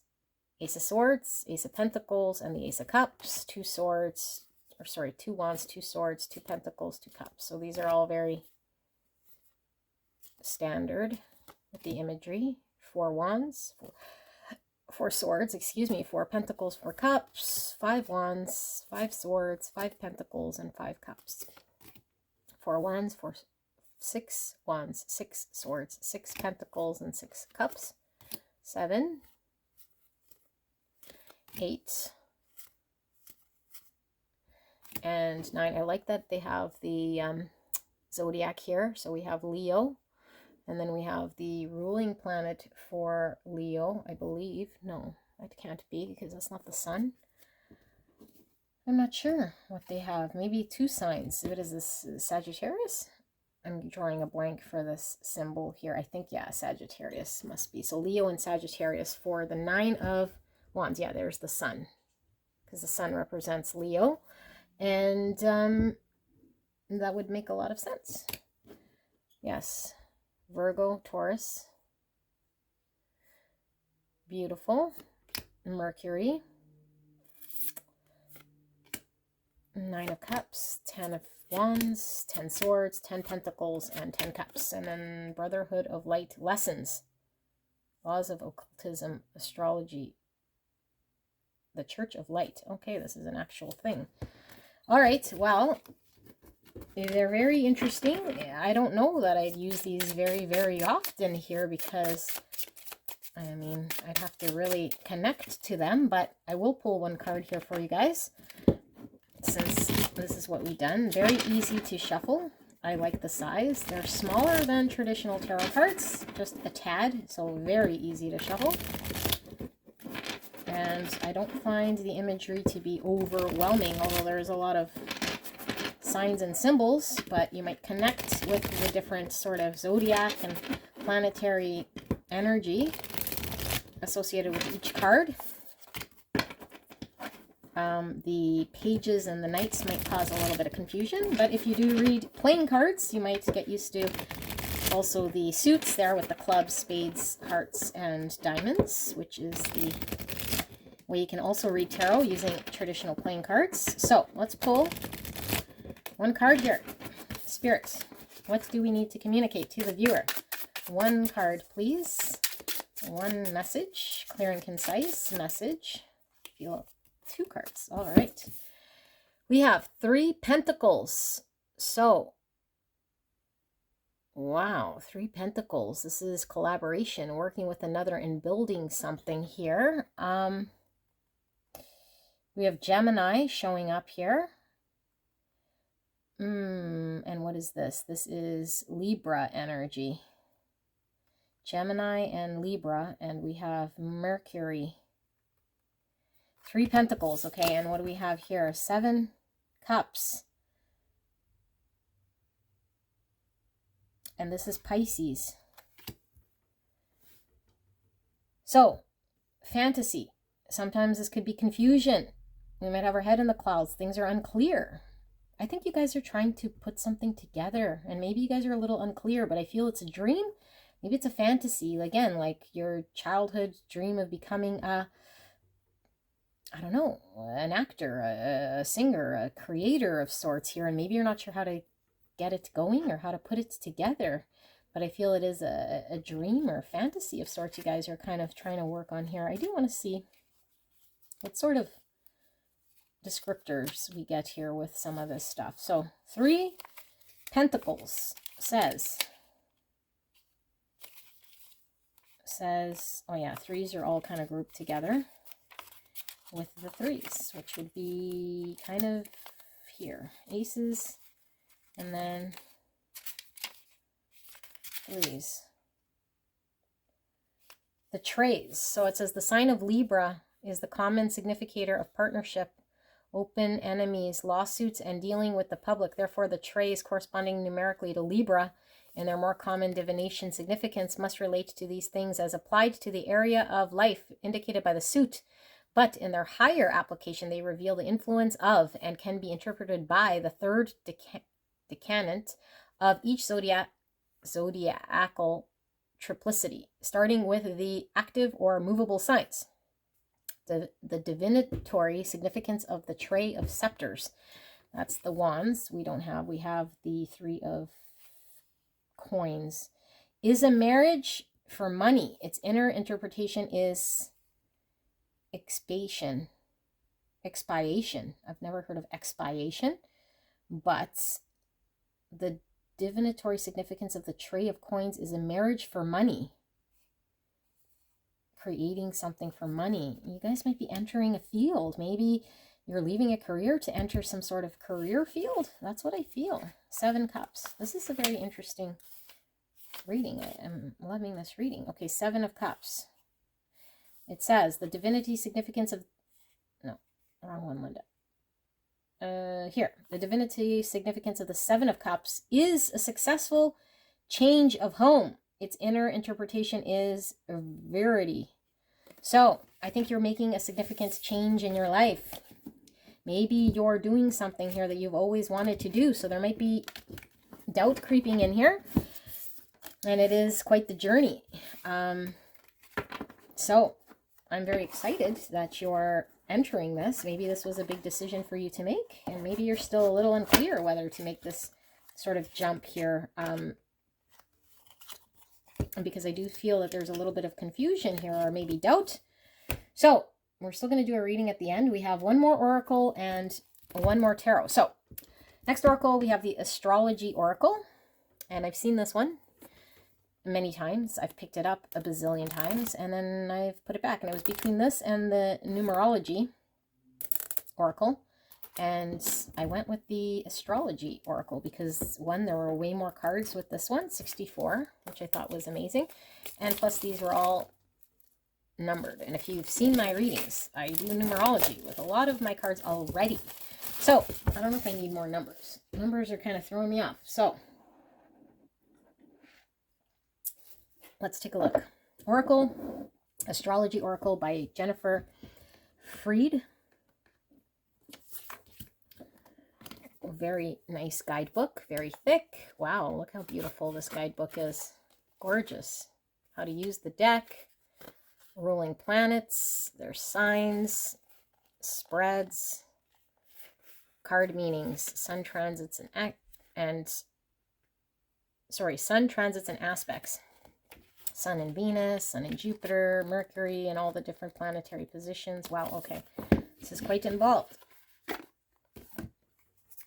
Ace of Swords, Ace of Pentacles, and the Ace of Cups. 2 swords, or sorry, 2 wands, 2 swords, 2 pentacles, 2 cups. So these are all very standard with the imagery. 4 wands, 4 swords, excuse me, 4 pentacles, 4 cups, 5 wands, 5 swords, 5 pentacles, and 5 cups. 4 wands, 6 wands, 6 swords, 6 pentacles, and 6 cups. 7, 8, and 9. I like that they have the zodiac here. So we have Leo, and then we have the ruling planet for Leo, I believe. No, that can't be because that's not the sun. I'm not sure what they have. Maybe 2 signs. What is this? Sagittarius? I'm drawing a blank for this symbol here. I think, yeah, Sagittarius must be. So Leo and Sagittarius for the 9 of Wands. Yeah, there's the sun, because the sun represents Leo. And that would make a lot of sense. Yes. Virgo, Taurus. Beautiful. Mercury. 9 of Cups, 10 of Wands, 10 Swords, 10 Pentacles, and 10 Cups. And then Brotherhood of Light Lessons. Laws of Occultism, Astrology. The Church of Light. Okay, this is an actual thing. All right, well, they're very interesting. I don't know that I'd use these very, very often here because, I mean, I'd have to really connect to them. But I will pull one card here for you guys, since this is what we've done. Very easy to shuffle. I like the size. They're smaller than traditional tarot cards, just a tad, so very easy to shuffle. And I don't find the imagery to be overwhelming, although there's a lot of signs and symbols, but you might connect with the different sort of zodiac and planetary energy associated with each card. The pages and the knights might cause a little bit of confusion, but if you do read playing cards, you might get used to also the suits there with the clubs, spades, hearts, and diamonds, which is the way you can also read tarot using traditional playing cards. So let's pull one card here. Spirit, what do we need to communicate to the viewer? One card, please. One message, clear and concise message. Feel 2 cards. All right. We have 3 Pentacles. So, wow, 3 Pentacles. This is collaboration, working with another and building something here. We have Gemini showing up here. And what is this? This is Libra energy. Gemini and Libra, and we have Mercury. 3 Pentacles, okay, and what do we have here? 7 Cups. And this is Pisces. So, fantasy. Sometimes this could be confusion. We might have our head in the clouds. Things are unclear. I think you guys are trying to put something together, and maybe you guys are a little unclear, but I feel it's a dream. Maybe it's a fantasy. Again, like your childhood dream of becoming a, I don't know, an actor, a singer, a creator of sorts here, and maybe you're not sure how to get it going or how to put it together, but I feel it is a dream or a fantasy of sorts you guys are kind of trying to work on here. I do want to see what sort of descriptors we get here with some of this stuff. So 3 Pentacles says, oh yeah, 3s are all kind of grouped together with the 3s, which would be kind of here, aces, and then 3s. The trays. So it says the sign of Libra is the common significator of partnership, open enemies, lawsuits, and dealing with the public. Therefore, the trays corresponding numerically to Libra and their more common divination significance must relate to these things as applied to the area of life indicated by the suit. But in their higher application, they reveal the influence of and can be interpreted by the third decanant of each zodiacal triplicity, starting with the active or movable signs. The divinatory significance of the tray of scepters. That's the wands. We have the 3 of coins. Is a marriage for money. Its inner interpretation is expiation. I've never heard of expiation, but the divinatory significance of the tray of coins is a marriage for money. Creating something for money. You guys might be entering a field. Maybe you're leaving a career to enter some sort of career field. That's what I feel. 7 cups. This is a very interesting reading. I'm loving this reading. Okay, 7 of cups. It says the divinity significance of... No, wrong one, Linda. Here, the divinity significance of the 7 of cups is a successful change of home. Its inner interpretation is verity. So, I think you're making a significant change in your life. Maybe you're doing something here that you've always wanted to do. So there might be doubt creeping in here. And it is quite the journey. So, I'm very excited that you're entering this. Maybe this was a big decision for you to make. And maybe you're still a little unclear whether to make this sort of jump here. Because I do feel that there's a little bit of confusion here, or maybe doubt. So we're still going to do a reading at the end. We have one more oracle and one more tarot. So next oracle, we have the Astrology oracle, and I've seen this one many times. I've picked it up a bazillion times, and then I've put it back, and it was between this and the Numerology oracle. And I went with the Astrology oracle because, one, there were way more cards with this one, 64, which I thought was amazing. And plus, these were all numbered. And if you've seen my readings, I do numerology with a lot of my cards already. So, I don't know if I need more numbers. Numbers are kind of throwing me off. So, let's take a look. Oracle, Astrology Oracle by Jennifer Freed. Very nice guidebook, very thick. Wow, look how beautiful this guidebook is. Gorgeous. How to use the deck, ruling planets, their signs, spreads, card meanings, sun transits sun transits and aspects. Sun and Venus, Sun and Jupiter, Mercury, and all the different planetary positions. Wow, okay. This is quite involved.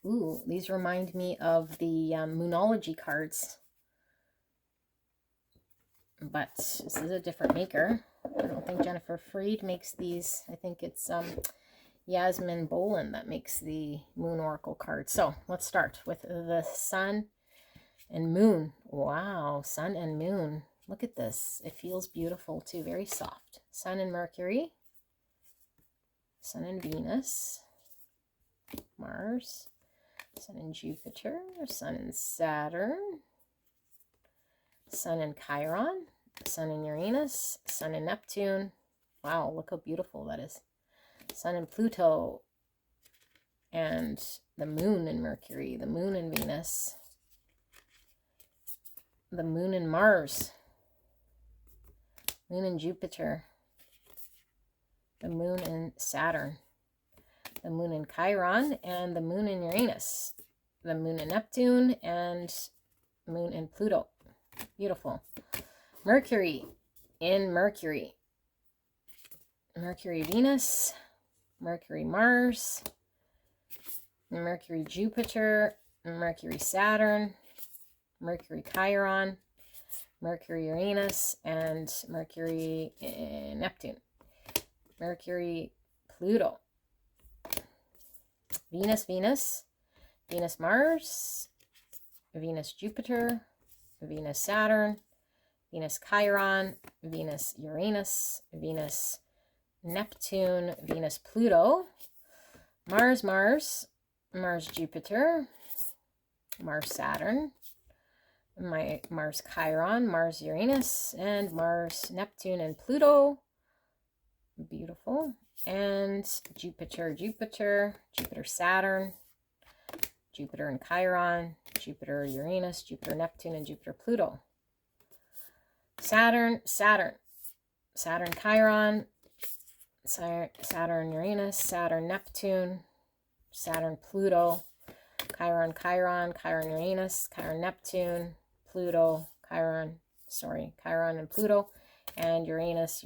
Ooh, these remind me of the Moonology cards. But this is a different maker. I don't think Jennifer Freed makes these. I think it's Yasmin Bolin that makes the Moon Oracle cards. So let's start with the Sun and Moon. Wow, Sun and Moon. Look at this. It feels beautiful too. Very soft. Sun and Mercury. Sun and Venus. Mars. Sun and Jupiter, Sun and Saturn, Sun and Chiron, Sun and Uranus, Sun and Neptune. Wow, look how beautiful that is. Sun and Pluto, and the Moon and Mercury, the Moon and Venus, the Moon and Mars, Moon and Jupiter, the Moon and Saturn, the Moon in Chiron, and the Moon in Uranus, the Moon in Neptune, and Moon in Pluto. Beautiful. Mercury in Mercury. Mercury Venus, Mercury Mars, Mercury Jupiter, Mercury Saturn, Mercury Chiron, Mercury Uranus, and Mercury Neptune. Mercury Pluto. Venus, Venus, Venus, Mars, Venus, Jupiter, Venus, Saturn, Venus, Chiron, Venus, Uranus, Venus, Neptune, Venus, Pluto, Mars, Mars, Mars, Jupiter, Mars, Saturn, Mars, Chiron, Mars, Uranus, and Mars, Neptune, and Pluto. Beautiful. and Jupiter, Saturn, Jupiter and Chiron, Jupiter, Uranus, Jupiter, Neptune, and Jupiter, Pluto. Saturn, Chiron, Saturn, Uranus, Saturn, Neptune, Saturn, Pluto, Chiron, Uranus, Chiron, Neptune, Pluto, Chiron and Pluto, and Uranus,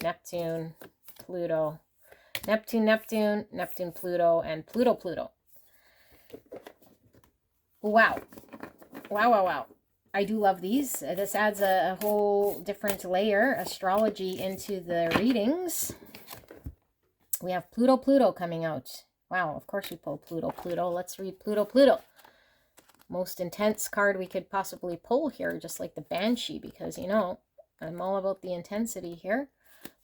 Neptune, Pluto, Neptune, Pluto, and Pluto. Wow. I do love these. This adds a whole different layer, astrology, into the readings. We have Pluto coming out. Wow, of course we pull Pluto. Let's read Pluto. Most intense card we could possibly pull here, just like the Banshee, because, you know, I'm all about the intensity here.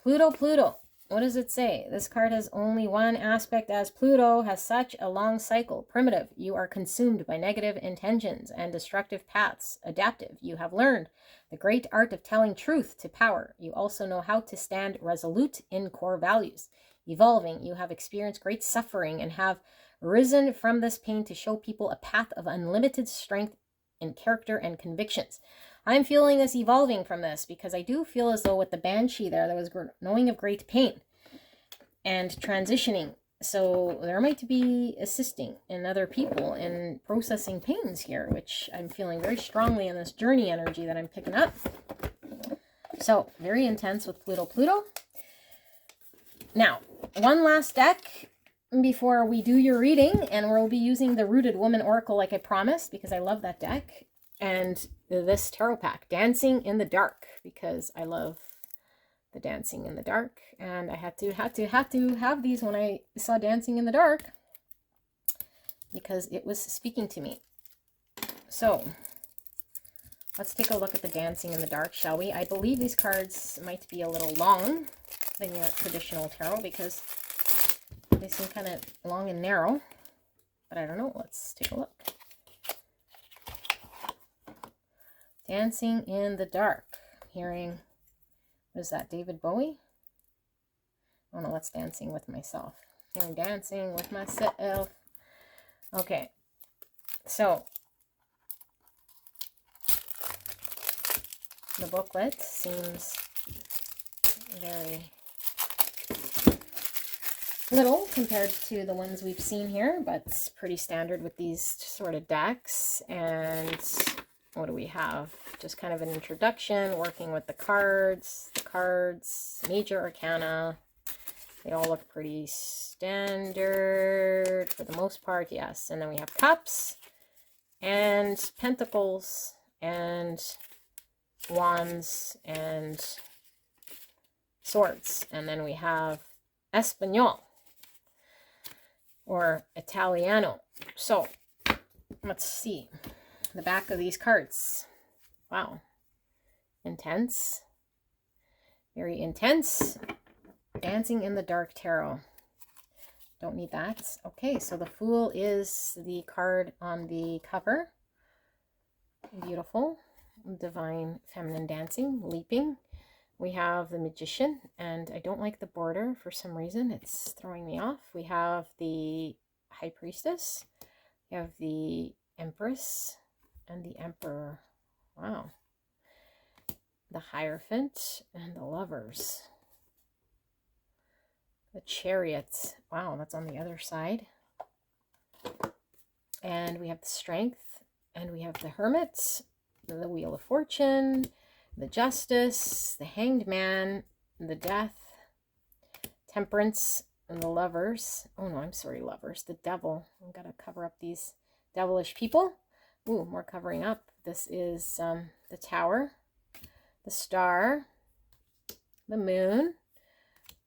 Pluto. What does it say? This card has only one aspect, as Pluto has such a long cycle. Primitive. You are consumed by negative intentions and destructive paths. Adaptive. You have learned the great art of telling truth to power. You also know how to stand resolute in core values. Evolving. You have experienced great suffering and have risen from this pain to show people a path of unlimited strength in character and convictions. I'm feeling this evolving from this, because I do feel as though with the Banshee there was knowing of great pain and transitioning. So there might be assisting in other people in processing pains here, which I'm feeling very strongly in this journey energy that I'm picking up. So very intense with Pluto. Now, one last deck before we do your reading, and we'll be using the Rooted Woman Oracle like I promised, because I love that deck. And this tarot pack, Dancing in the Dark, because I love the Dancing in the Dark, and I had to have these when I saw Dancing in the Dark, because it was speaking to me. So let's take a look at the Dancing in the Dark, shall we? I believe these cards might be a little long than your traditional tarot, because they seem kind of long and narrow, but I don't know. Let's take a look. Dancing in the Dark. Hearing, what is that, David Bowie? Oh no, that's Dancing with Myself. Hearing Dancing with Myself. Okay, so the booklet seems very little compared to the ones we've seen here, but it's pretty standard with these sort of decks. And what do we have? Just kind of an introduction, working with the cards, major arcana. They all look pretty standard for the most part, yes. And then we have cups and pentacles and wands and swords. And then we have Espanol or Italiano. So let's see the back of these cards. Wow. Intense. Very intense. Dancing in the Dark Tarot. Don't need that. Okay, so the Fool is the card on the cover. Beautiful. Divine feminine dancing, leaping. We have the Magician, and I don't like the border for some reason. It's throwing me off. We have the High Priestess. We have the Empress and the Emperor. Wow. The Hierophant and the Lovers. The Chariot. Wow, that's on the other side. And we have the Strength, and we have the Hermit, the Wheel of Fortune, the Justice, the Hanged Man, the Death, Temperance, and the Lovers. Oh no, I'm sorry, Lovers. The Devil. I've got to cover up these devilish people. Ooh, more covering up. This is the Tower, the Star, the Moon,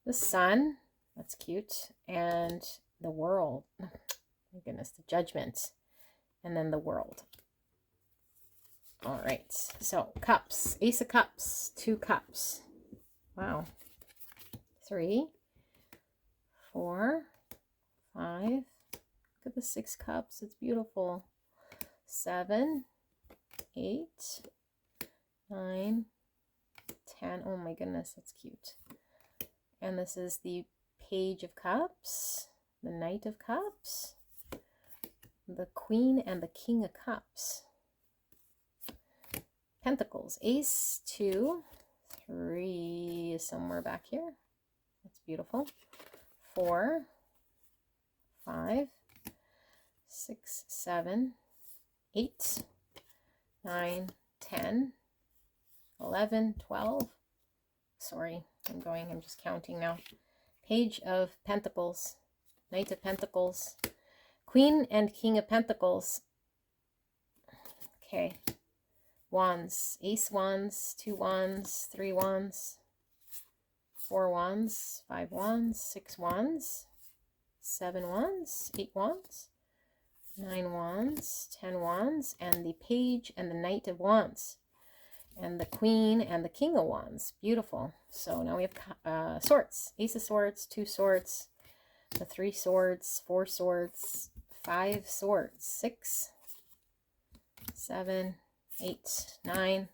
the Sun. That's cute. And the World. Oh, my goodness, the Judgment. And then the World. All right, so cups, Ace of Cups, 2 cups. Wow. 3, 4, 5. Look at the 6 cups. It's beautiful. 7, 8, 9, 10. Oh my goodness, that's cute. And this is the Page of Cups, the Knight of Cups, the Queen, and the King of Cups. Pentacles, Ace, 2, 3 is somewhere back here. That's beautiful. 4, 5, 6, 7, 8, 9, 10, 11, 12. Sorry, I'm just counting now. Page of Pentacles, Knight of Pentacles, Queen and King of Pentacles. Okay. Wands, Ace Wands, 2 Wands, 3 Wands, 4 Wands, 5 Wands, 6 Wands, 7 Wands, 8 Wands, 9 Wands, 10 Wands, and the Page and the Knight of Wands, and the Queen and the King of Wands. Beautiful. So now we have swords, Ace of Swords, 2 Swords, the 3 Swords, 4 Swords, 5 Swords, 6, 7, 8, 9,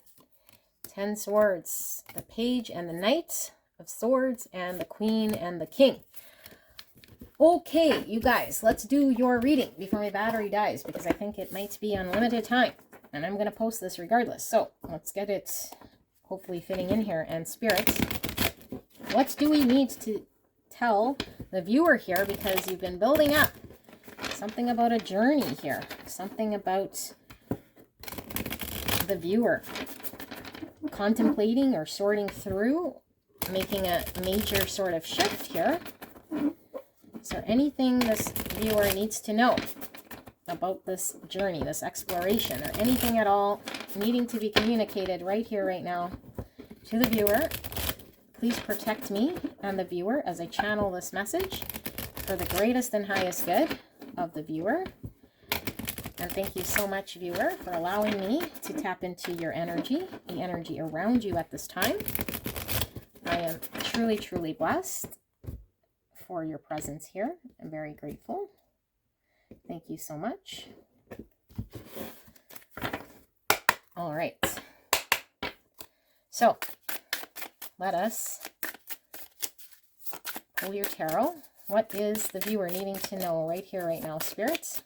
10 Swords, the Page and the Knight of Swords, and the Queen and the King. Okay, you guys, let's do your reading before my battery dies, because I think it might be unlimited time, and I'm going to post this regardless. So let's get it hopefully fitting in here. And Spirit, what do we need to tell the viewer here, because you've been building up something about a journey here, something about the viewer contemplating or sorting through, making a major sort of shift here. Is there anything this viewer needs to know about this journey, this exploration, or anything at all needing to be communicated right here, right now to the viewer? Please protect me and the viewer as I channel this message for the greatest and highest good of the viewer. And thank you so much, viewer, for allowing me to tap into your energy, the energy around you at this time. I am truly, truly blessed for your presence here. I'm very grateful. Thank you so much. All right. So let us pull your tarot. What is the viewer needing to know right here, right now, spirits?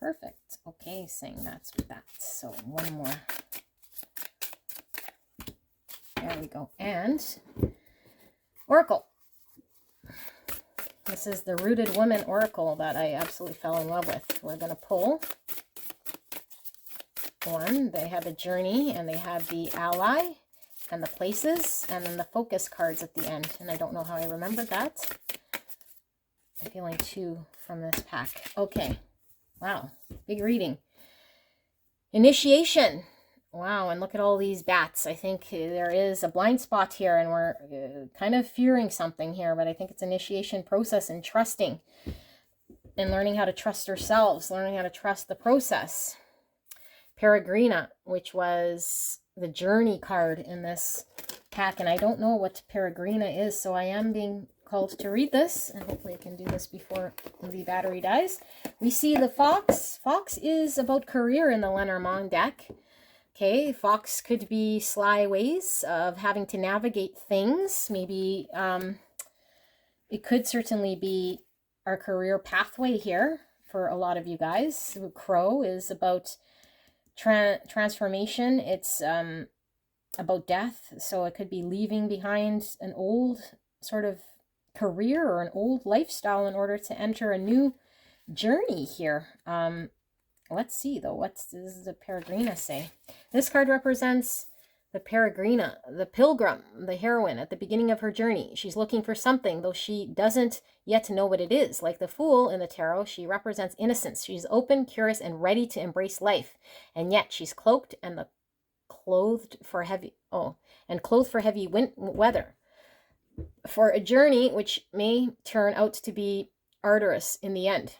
Perfect. Okay, saying that's with that. So one more. There we go. And Oracle. This is the Rooted Woman Oracle that I absolutely fell in love with. We're going to pull one. They have a journey, and they have the ally and the places, and then the focus cards at the end. And I don't know how I remembered that. I'm feeling 2 from this pack. Okay. Wow. Big reading. Initiation. Wow, and look at all these bats. I think there is a blind spot here, and we're kind of fearing something here, but I think it's initiation process and trusting and learning how to trust ourselves, learning how to trust the process. Peregrina, which was the journey card in this pack, and I don't know what Peregrina is, so I am being called to read this, and hopefully I can do this before the battery dies. We see the fox. Fox is about career in the Lenormand deck. Okay, fox could be sly ways of having to navigate things. Maybe it could certainly be our career pathway here for a lot of you guys. Crow is about transformation. It's about death. So it could be leaving behind an old sort of career or an old lifestyle in order to enter a new journey here. Let's see, though. What does the Peregrina say? This card represents the Peregrina, the pilgrim, the heroine at the beginning of her journey. She's looking for something, though she doesn't yet know what it is. Like the Fool in the tarot, she represents innocence. She's open, curious, and ready to embrace life. And yet she's cloaked and clothed for heavy weather. For a journey which may turn out to be arduous in the end.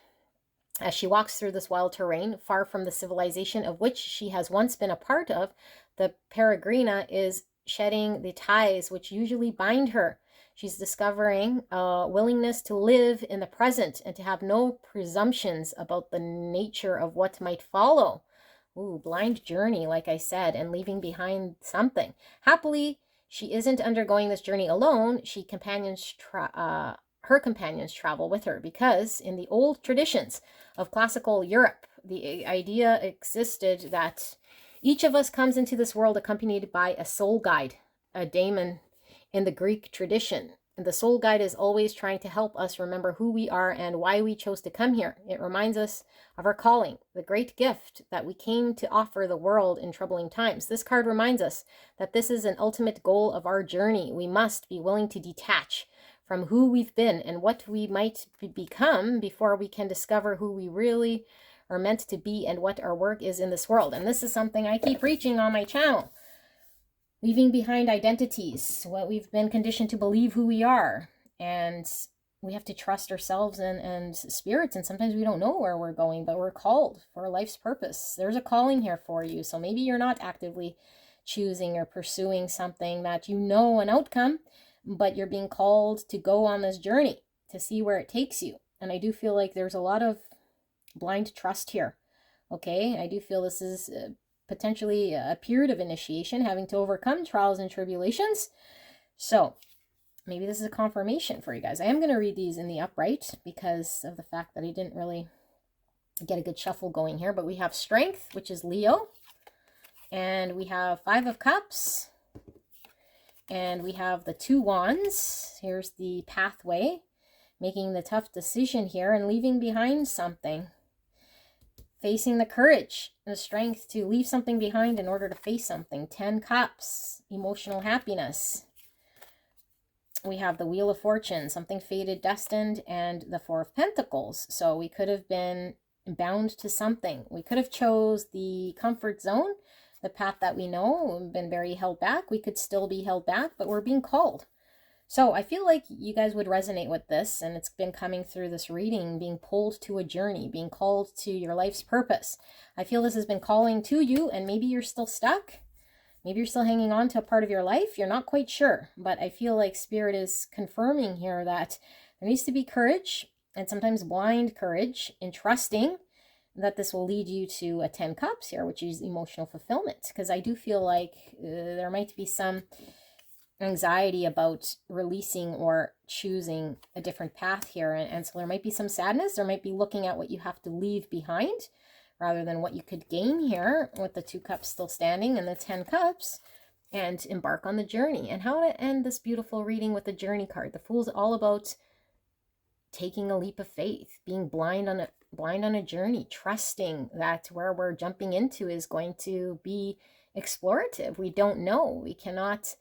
As she walks through this wild terrain, far from the civilization of which she has once been a part of, the Peregrina is shedding the ties which usually bind her. She's discovering a willingness to live in the present and to have no presumptions about the nature of what might follow. Ooh, blind journey, like I said, and leaving behind something. Happily, she isn't undergoing this journey alone. Her companions travel with her, because in the old traditions of classical Europe, the idea existed that each of us comes into this world accompanied by a soul guide, a daemon in the Greek tradition. And the soul guide is always trying to help us remember who we are and why we chose to come here. It reminds us of our calling, the great gift that we came to offer the world in troubling times. This card reminds us that this is an ultimate goal of our journey. We must be willing to detach from who we've been and what we might become before we can discover who we really are meant to be and what our work is in this world. And this is something I keep preaching on my channel. Leaving behind identities, what we've been conditioned to believe who we are. And we have to trust ourselves and spirits. And sometimes we don't know where we're going, but we're called for a life's purpose. There's a calling here for you. So maybe you're not actively choosing or pursuing something that you know an outcome, but you're being called to go on this journey to see where it takes you. And I do feel like there's a lot of blind trust here. Okay, I do feel this is potentially a period of initiation, having to overcome trials and tribulations. So maybe this is a confirmation for you guys. I am going to read these in the upright because of the fact that I didn't really get a good shuffle going here. But we have Strength, which is Leo. And we have Five of Cups. And we have the Two Wands. Here's the pathway. Making the tough decision here and leaving behind something. Facing the courage and the strength to leave something behind in order to face something. 10 Cups, emotional happiness. We have the Wheel of Fortune, something fated, destined, and the Four of Pentacles. So we could have been bound to something. We could have chose the comfort zone, the path that we know, we've been very held back. We could still be held back, but we're being called. So I feel like you guys would resonate with this, and it's been coming through this reading, being pulled to a journey, being called to your life's purpose. I feel this has been calling to you, and maybe you're still stuck. Maybe you're still hanging on to a part of your life. You're not quite sure, but I feel like Spirit is confirming here that there needs to be courage, and sometimes blind courage, in trusting that this will lead you to a 10 Cups here, which is emotional fulfillment. Because I do feel like there might be some anxiety about releasing or choosing a different path here, and so there might be some sadness. There might be looking at what you have to leave behind rather than what you could gain here with the 2 Cups still standing and the 10 Cups, and embark on the journey. And how to end this beautiful reading with the Journey card. The Fool's all about taking a leap of faith, being blind on a journey, trusting that where we're jumping into is going to be explorative. We don't know. We cannot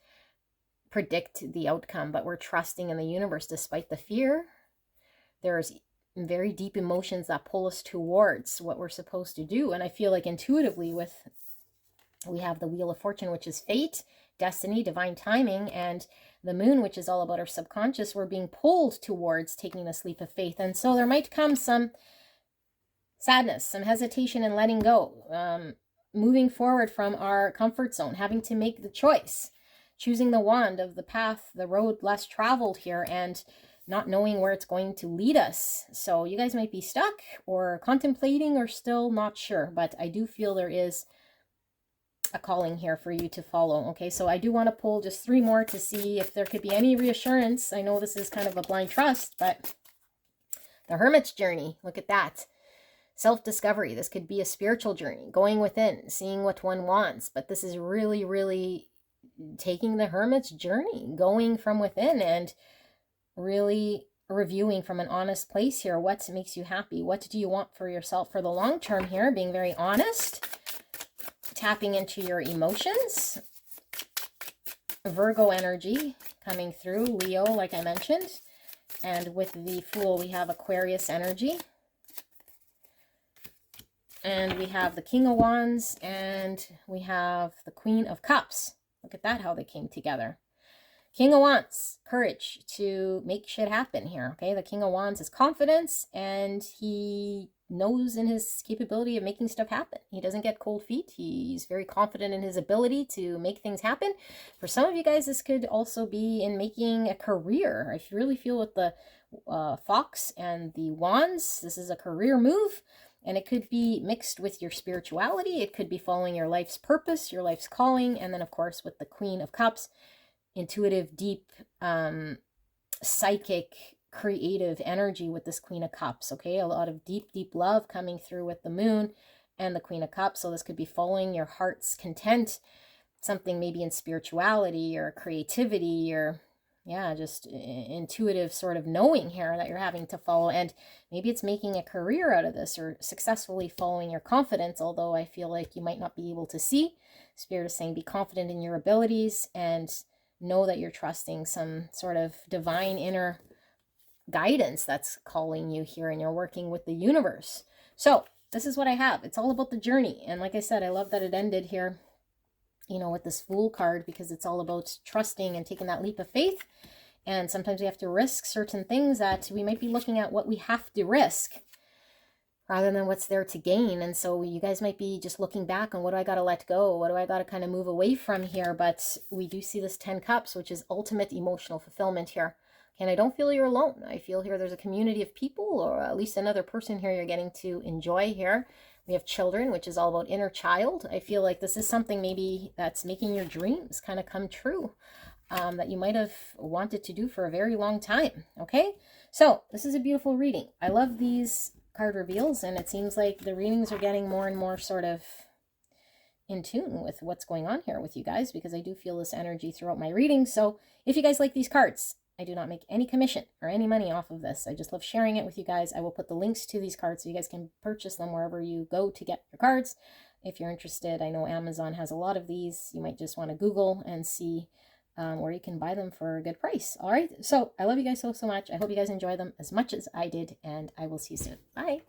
predict the outcome, but we're trusting in the universe despite the fear. There's very deep emotions that pull us towards what we're supposed to do. And I feel like intuitively we have the Wheel of Fortune, which is fate, destiny, divine timing, and the Moon, which is all about our subconscious. We're being pulled towards taking this leap of faith. And so there might come some sadness, some hesitation in letting go, moving forward from our comfort zone, having to make the choice. Choosing the wand of the path, the road less traveled here, and not knowing where it's going to lead us. So you guys might be stuck or contemplating or still not sure, but I do feel there is a calling here for you to follow. Okay, so I do want to pull just 3 more to see if there could be any reassurance. I know this is kind of a blind trust, but the Hermit's journey, look at that. Self-discovery. This could be a spiritual journey, going within, seeing what one wants, but this is really, really taking the Hermit's journey, going from within and really reviewing from an honest place here. What makes you happy? What do you want for yourself for the long term here? Being very honest, tapping into your emotions. Virgo energy coming through, Leo, like I mentioned. And with the Fool, we have Aquarius energy. And we have the King of Wands, and we have the Queen of Cups. Look at that, how they came together. King of Wands, courage to make shit happen here, okay? The King of Wands is confidence, and he knows in his capability of making stuff happen. He doesn't get cold feet. He's very confident in his ability to make things happen. For some of you guys, this could also be in making a career. I really feel with the Fox and the Wands, this is a career move, and it could be mixed with your spirituality. It could be following your life's purpose, your life's calling, and then of course with the Queen of Cups, intuitive, deep, psychic, creative energy with this Queen of Cups, okay? A lot of deep, deep love coming through with the Moon and the Queen of Cups. So this could be following your heart's content, something maybe in spirituality or creativity, or yeah, just intuitive sort of knowing here that you're having to follow. And maybe it's making a career out of this, or successfully following your confidence, although I feel like you might not be able to see. Spirit is saying be confident in your abilities and know that you're trusting some sort of divine inner guidance that's calling you here, and you're working with the universe. So this is what I have. It's all about the journey. And like I said, I love that it ended here, you know, with this Fool card, because it's all about trusting and taking that leap of faith. And sometimes we have to risk certain things that we might be looking at what we have to risk rather than what's there to gain. And so you guys might be just looking back on, what do I got to let go? What do I got to kind of move away from here? But we do see this 10 Cups, which is ultimate emotional fulfillment here. And I don't feel you're alone. I feel here there's a community of people, or at least another person here you're getting to enjoy here. We have children, which is all about inner child. I feel like this is something maybe that's making your dreams kind of come true, that you might have wanted to do for a very long time. Okay, so this is a beautiful reading. I love these card reveals, and it seems like the readings are getting more and more sort of in tune with what's going on here with you guys, because I do feel this energy throughout my readings. So if you guys like these cards, I do not make any commission or any money off of this. I just love sharing it with you guys. I will put the links to these cards so you guys can purchase them wherever you go to get your cards. If you're interested, I know Amazon has a lot of these. You might just want to Google and see where you can buy them for a good price. All right. So I love you guys so much. I hope you guys enjoy them as much as I did, and I will see you soon. Bye.